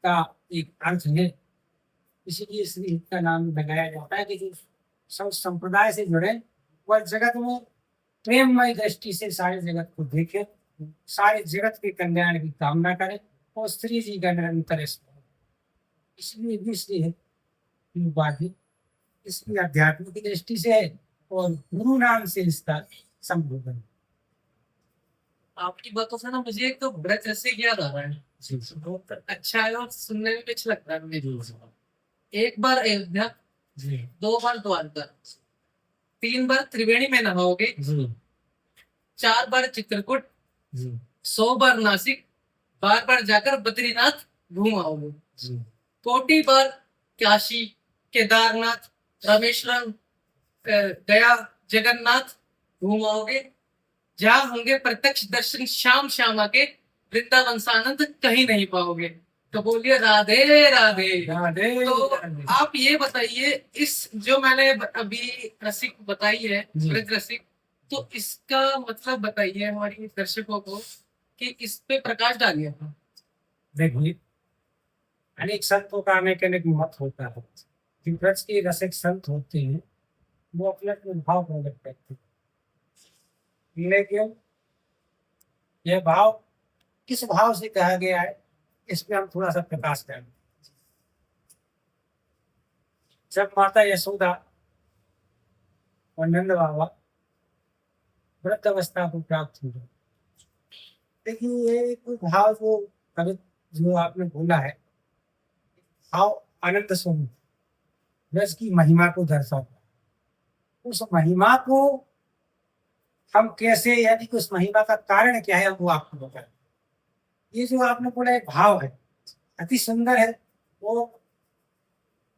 का एक अर्थ है। इसीलिए श्री हित का नाम लगाया जाता है कि जो सब संप्रदाय से जुड़े वह जगत में प्रेममय दृष्टि से सारे जगत को देखे, सारे जगत के कल्याण की कामना करे और श्री जी का निरंतर स्मरण। इसलिए भी श्री हित की उपाधि इसकी अध्यात्म की दृष्टि से है और गुरु नाम से इसका संबोधन। आपकी बातों से ना मुझे एक तो व्रत ऐसे याद आ रहा है, बहुत अच्छा है और सुनने में भी अच्छा लगता है मुझे। एक बार अयोध्या, 2 बार द्वारका, 3 बार त्रिवेणी में नहाओगे, 4 बार चित्रकूट, 100 बार नासिक, बार जाकर बद्रीनाथ घूम आओगे, 40 बार काशी, केदारनाथ, रामेश्वरम, गया, जगन्नाथ घूम आओगे, जहां होंगे प्रत्यक्ष दर्शन शाम शाम आके वृंदावन से आनंद कहीं नहीं पाओगे। तो बोलिए राधे राधे। राधे तो राधे। आप ये बताइए, इस जो मैंने अभी रसिक बताई है, जी। वृद्ध रसिक, तो इसका मतलब बताइए हमारी दर्शकों को कि इस पे प्रकाश डालिए। देखिए, अनेक संतों का अनेक अनेक मत होता है। जो ब्रज के रसिक संत होते हैं वो अपने अपने भाव प्रकट करते हैं, लेकिन यह भाव किस भाव से कहा गया है इस पे हम थोड़ा सा प्रकाश करें। जब माता यशोदा और नंद बाबा वृद्ध अवस्था को प्राप्त हो गए, देखिए ये एक भाव जो कवि जो आपने बोला है, भाव आनंद स्वरूप ब्रज की महिमा को दर्शाता है। उस महिमा को हम कैसे, यानी कि उस महिमा का कारण क्या है वो आपको बताएं। ये जो आपने बोला एक भाव है, अति सुंदर है, वो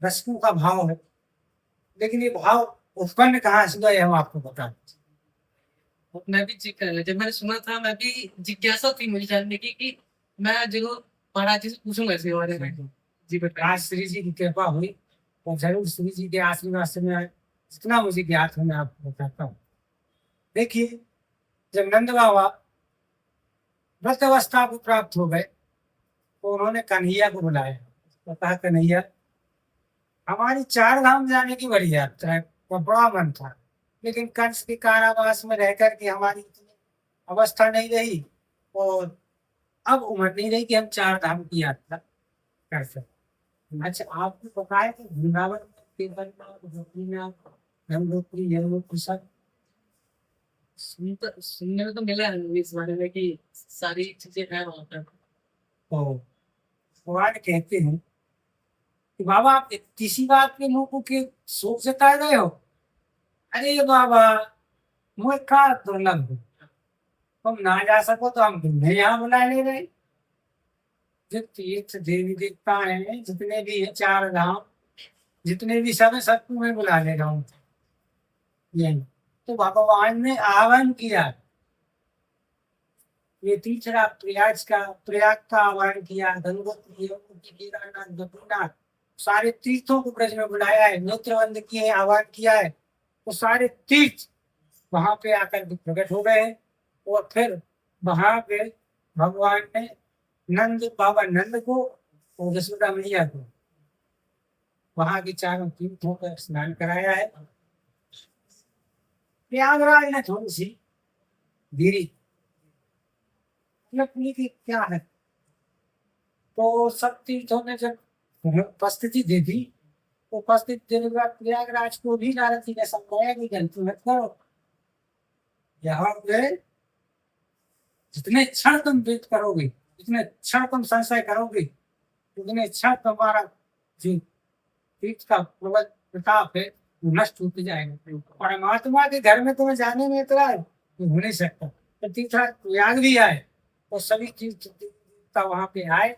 रसिकों का भाव है, लेकिन ये भाव उत्पन्न कहाँ से हुआ ये हम आपको बताएं। मैं भी जब मैंने सुना था, मैं भी जिज्ञासा थी मुझे जानने की कि मैं जरूर महाराज जी से पूछूंगा इसके बारे में। जी बताइए। आज श्री जी की कृपा हुई और जरूर श्री जी के आशीर्वाद से मैं जितना मुझे ज्ञात है मैं आपको बताता हूँ। देखिए, जब नंद बाबा वृद्ध अवस्था को प्राप्त हो गए तो उन्होंने कन्हैया को बुलाया तो कहा, कन्हैया हमारी चार धाम जाने की बड़ी यात्रा है और बड़ा मन था, लेकिन कंस के कारावास में रह करके हमारी इतनी अवस्था नहीं रही और अब उम्र नहीं रही कि हम चार धाम की यात्रा कर सकें। अच्छा, आपको पता है कि वृंदावन में केदारनाथ, बद्रीनाथ, गंगोत्री, यमुनोत्री सब सुनने में तो मिला है इस बारे में कि सारी चीजें हैं वहाँ पर। तो भगवान कहते हैं कि बाबा आप किसी बात के मुंह को के शोक जता रहे हो। अरे बाबा, मुझे का दुर्लभ हो, तुम ना जा सको तो हम तुम्हें यहाँ बुला ले रहे। जो तीर्थ देवी देवता है जितने भी है, चार धाम जितने भी सब है, सब तुम्हें बुला ले रहा हूँ। यही तो भगवान ने आह्वान किया, ये तीसरा प्रयाग का आह्वान किया, गंगोत्री, यमुनोत्री, केदारनाथ, बद्रीनाथ सारे तीर्थों को ब्रज में बुलाया है, नेत्रबंद किए, आह्वान किया है। वो सारे तीर्थ वहां पे आकर के प्रकट हो गए और फिर वहां पे भगवान ने बाबा नंद को और यशोदा मैया को वहां के चारों तीर्थों का स्नान कराया है। प्रयागराज ने थोड़ी सी देरी लकड़ी की क्या है, तो सब तीर्थों ने जब उपस्थिति दे दी तो उपस्थित देने के बाद प्रयागराज को भी नारद जी ने समझाया कि गलती मत करो, यहाँ पे जितने क्षण तुम वेट करोगे, जितने क्षण तुम संशय करोगे, उतने क्षण तुम्हारा जो तीर्थ का प्रताप है वो नष्ट होते जाएगा। परमात्मा के घर में तुम्हें जाने में इतना हो नहीं सकता। तो तीर्थ प्रयाग भी आए और सभी तीर्थ देवता वहां पे आए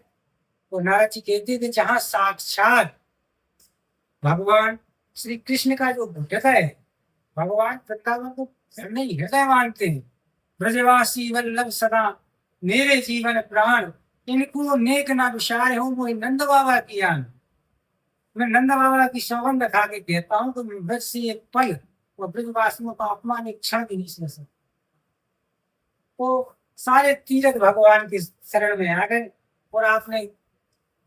तो नारद जी कहते थे जहाँ साक्षात भगवान श्री कृष्ण का जो हृदय है, भगवान वृंदावन को नहीं हृदय मानते हैं। ब्रजवासी वल्लभ सदा मेरे जीवन प्राण, इनको नेक ना विचार हो वो नंद बाबा की आन। मैं नंद बाबा की सौगंध खा के कहता हूँ तो मैं ब्रज से एक पल और ब्रजवासियों का अपमान एक क्षण भी नहीं सह सकता। तो सारे तीर्थ भगवान के शरण में आ गए और आपने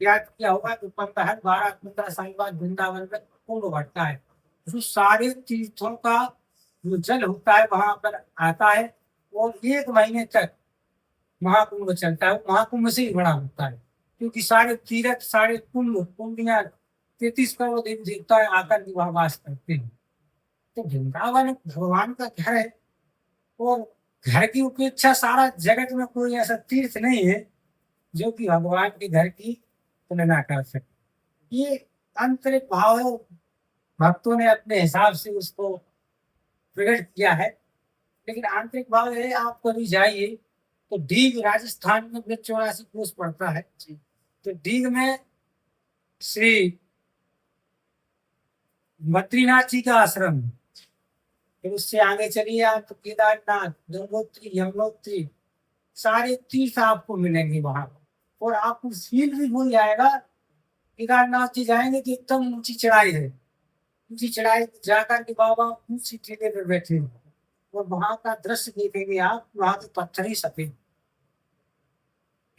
याद किया होगा कि 12-15 साल बाद वृंदावन में कुंभ बढ़ता है, जो सारे तीर्थों का जो जल होता है वहां पर आता है और 1 महीने तक महाकुंभ चलता है। महाकुंभ से ही बड़ा होता है क्योंकि सारे तीर्थ, सारे कुंभियां 33 करोड़ देवी देवता आकर के वहां वास करते हैं। तो वृंदावन भगवान का घर है और घर की उपेक्षा सारा जगत में कोई ऐसा तीर्थ नहीं है जो कि भगवान के घर की तुलना कर सके। ये आंतरिक भाव है, भक्तों ने अपने हिसाब से उसको प्रकट किया है। लेकिन आंतरिक भाव है, आप कभी जाइए तो डीग राजस्थान में 84 कोस पड़ता है, तो डीग में श्री बद्रीनाथ जी का आश्रम है। फिर उससे आगे चलिए आप तो केदारनाथ, गंगोत्री, यमुनोत्री सारे तीर्थ आपको मिलेंगे वहां। और आपको फील भी हो जाएगा। केदारनाथ जी जाएंगे तो एकदम ऊंची चढ़ाई है, ऊंची चढ़ाई जाकर के बाबा ऊंची टीले पे बैठे हैं और वहां का दृश्य देखेंगे आप, वहां के पत्थर ही सफेद,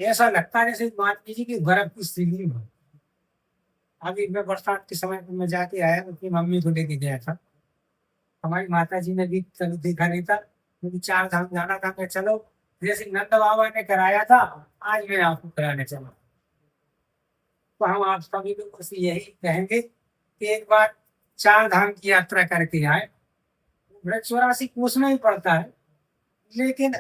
ऐसा लगता है जैसे मान लीजिए कि बर्फ की सीढ़ी हो। अभी मैं बरसात के समय पे मैं जाके आया, अपनी मम्मी को लेके गया था। हमारी माता जी ने भी कभी देखा नहीं था, क्योंकि चार धाम जाना था। मैं चलो जैसे नंद बाबा ने कराया था, आज मैं आपको कराने चला। तो हम आप सभी लोग से यही कहेंगे कि एक बार चार धाम की यात्रा करके आए। 84 कोस में ही पड़ता है, लेकिन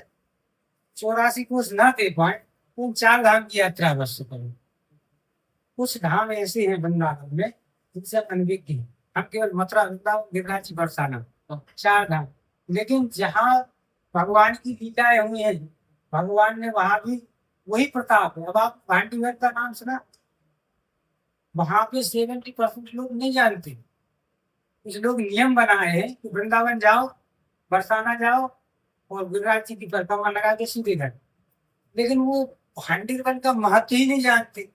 84 कोस ना दे पाए तो चार धाम की यात्रा अवश्य करें। कुछ धाम ऐसे हैं वृंदावन में जिनसे अनभिज्ञ हैं। हम केवल मथुरा, वृंदावन, गिरिराज, बरसाना, चार धाम। लेकिन जहाँ भगवान की लीलाएं हुई हैं, भगवान ने वहां भी वही प्रताप है। अब आप भांडीगढ़ का नाम सुना, वहां पे 70% लोग नहीं जानते। कुछ लोग नियम बनाए हैं कि वृंदावन जाओ, बरसाना जाओ और गिरिराज जी की परिक्रमा लगा के सीधे घर। लेकिन वो भांडीगढ़ का महत्व ही नहीं जानते।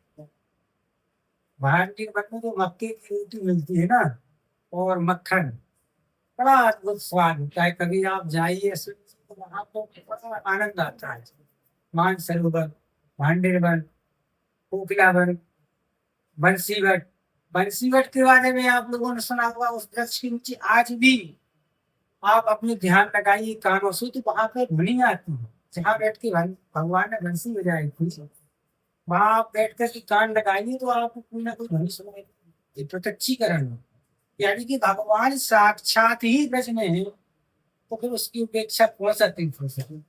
भांडीगढ़ में जो मक्के की रोटी मिलती है ना, और मक्खन, बड़ा अद्भुत स्वाद होता है। कभी आप जाइए तो वहां तो बड़ा आनंद आता है। मानसरोवर, भांडेरवन, कोकिलावन, बंसीवट। बंसीवट के बारे में आप लोगों ने सुना होगा। उस वृक्ष के नीचे आज भी आप अपने ध्यान लगाइए कानों से, तो वहां पे ध्वनि आती है। जहाँ बैठ के भगवान ने बंसी बजाई थी, वहां आप बैठ कर के कान लगाइए तो आपको कोई ना कोई ध्वनि सुनाई देगी। ये प्रत्यक्षीकरण है, यानी कि भगवान साक्षात ही ब्रज में है, तो फिर उसकी उपेक्षा कौन सा तीर्थ हो सके।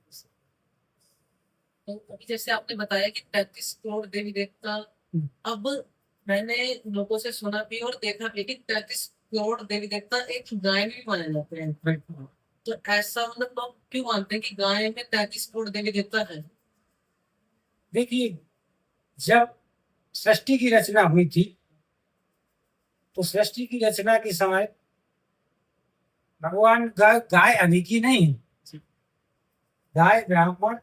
तो अभी जैसे आपने बताया कि 33 करोड़ देवी देवता, अब मैंने लोगों से सुना भी और देखा भी कि 33 करोड़ देवी देवता एक गाय में भी माने जाते हैं। तो ऐसा मतलब लोग क्यों मानते हैं कि गाय में 33 करोड़ देवी देवता है? देखिए, जब सृष्टि की रचना हुई थी, तो सृष्टि की रचना के समय भगवान गाय अभी की नहीं, गाय ब्राह्मण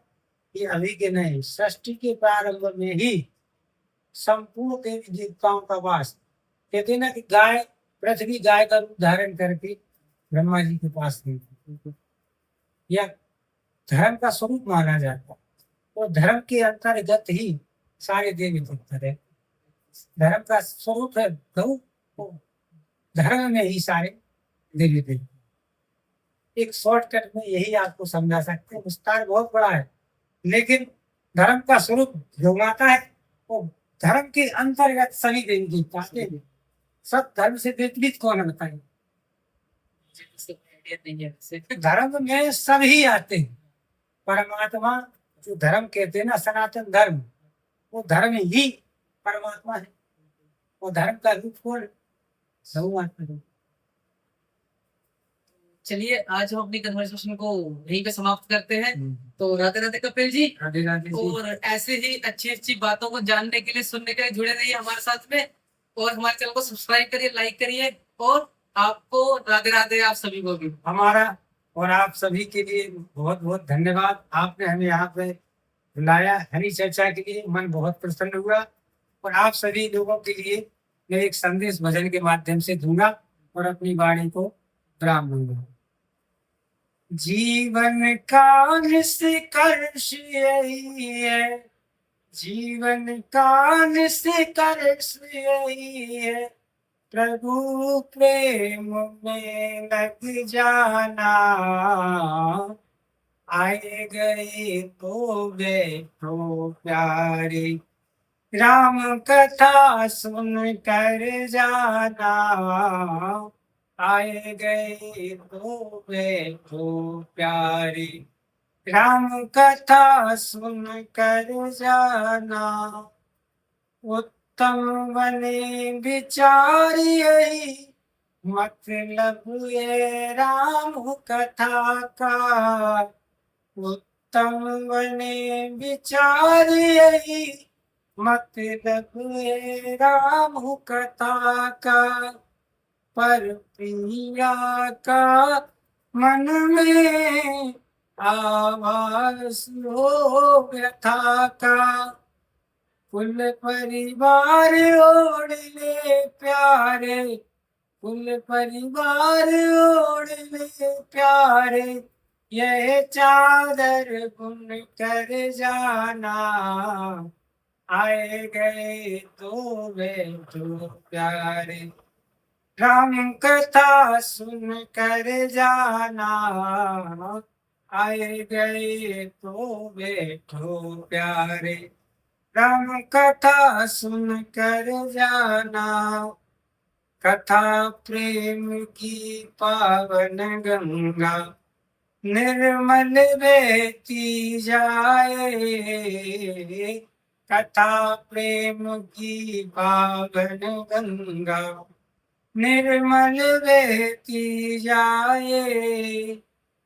ये अभी के नहीं। सृष्टि के प्रारंभ में ही संपूर्ण देवी देवताओं का वास। कहते हैं ना कि गाय, पृथ्वी गाय का रूप धारण करके ब्रह्मा जी के पास गई थी। यह धर्म का स्वरूप माना जाता है, और धर्म के अंतर्गत ही सारे देवी देवता है। धर्म का स्वरूप है गौ, तो धर्म में ही सारे देवी देवता। एक शॉर्टकट में यही आपको समझा सकते हैं। विस्तार बहुत बड़ा है, लेकिन धर्म का स्वरूप जो माता है, वो धर्म के अंतर्गत सभी देवी देवता आते हैं। सब धर्म से विपरीत कौन है बताइए? धर्म में सभी आते हैं। परमात्मा जो धर्म कहते हैं ना, सनातन धर्म, वो धर्म ही परमात्मा है। वो धर्म का रूप कौन? सर्वमात्मा। चलिए आज हम अपनी कन्वर्सेशन को यहीं पे समाप्त करते हैं। तो राधे राधे कपिल जी। राधे राधे जी। और ऐसे ही अच्छी अच्छी बातों को जानने के लिए, सुनने के लिए जुड़े रहिए हमारे साथ में, और हमारे चैनल को सब्सक्राइब करिए, लाइक करिए। और आपको राधे राधे, आप सभी को भी। हमारा और आप सभी के लिए बहुत बहुत धन्यवाद। आपने हमें यहाँ पे बुलाया हरी चर्चा के लिए, मन बहुत प्रसन्न हुआ। और आप सभी लोगों के लिए मैं एक संदेश भजन के माध्यम से दूंगा और अपनी वाणी को विराम दूंगा। जीवन का निष्कर्ष यही है, जीवन का निष्कर्ष यही है, प्रभु प्रेम में लग जाना। आए गए तो गए तो प्यारे, राम कथा सुन कर जाना। आए गए तो गए तो प्यारे, राम कथा सुन कर जाना। उत्तम बने विचार यही, मतलब ये राम कथा का। उत्तम बने विचार यही, मतलब ये राम कथा का। पर प्रिया का मन में आवाज हो व्यथा का, कुल परिवार ओढ़ ले प्यारे, कुल परिवार ओढ़ ले प्यारे, यह चादर बुन कर जाना, आए गए तो वे तो प्यारे, राम कथा सुन कर जाना, आए गए तो बैठो प्यारे, राम कथा सुन कर जाना, कथा प्रेम की पावन गंगा, निर्मल बहती जाए, कथा प्रेम की पावन गंगा, निर्मल बहती जाए,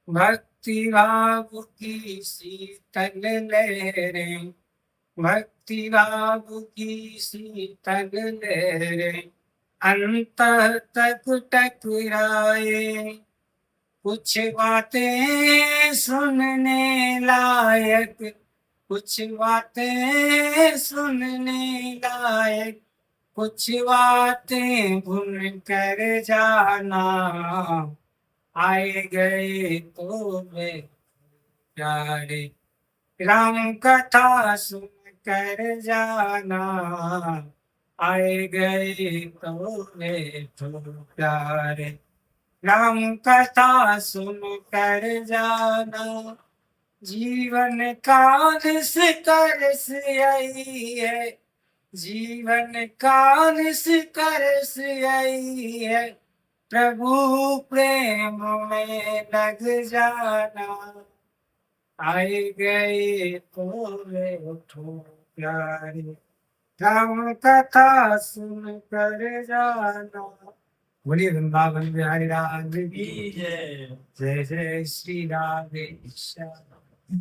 भक्ति भाव की शीतल लहरें, भक्ति भाव की शीतल लहरें, अंत तक टकराए, कुछ बातें सुनने लायक, कुछ बातें सुनने लायक, कुछ बातें भूल कर जाना, आए गए तो वे प्यारे, राम कथा सुन कर जाना, आए गए तो वे तो प्यारे, राम कथा सुन कर जाना, जीवन काल से करस आई है, जीवन काल से करस आई है, प्रभु प्रेम में लग जाना, आए गए तो वे उठो प्यारे, राम कथा सुन कर जाना। बोलिए वृंदावन बिहारी राज की जय जय, जय श्री राधेश्याम।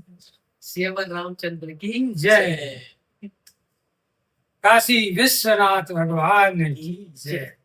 श्रीमद रामचंद्र की जय। काशी विश्वनाथ भगवान की जय।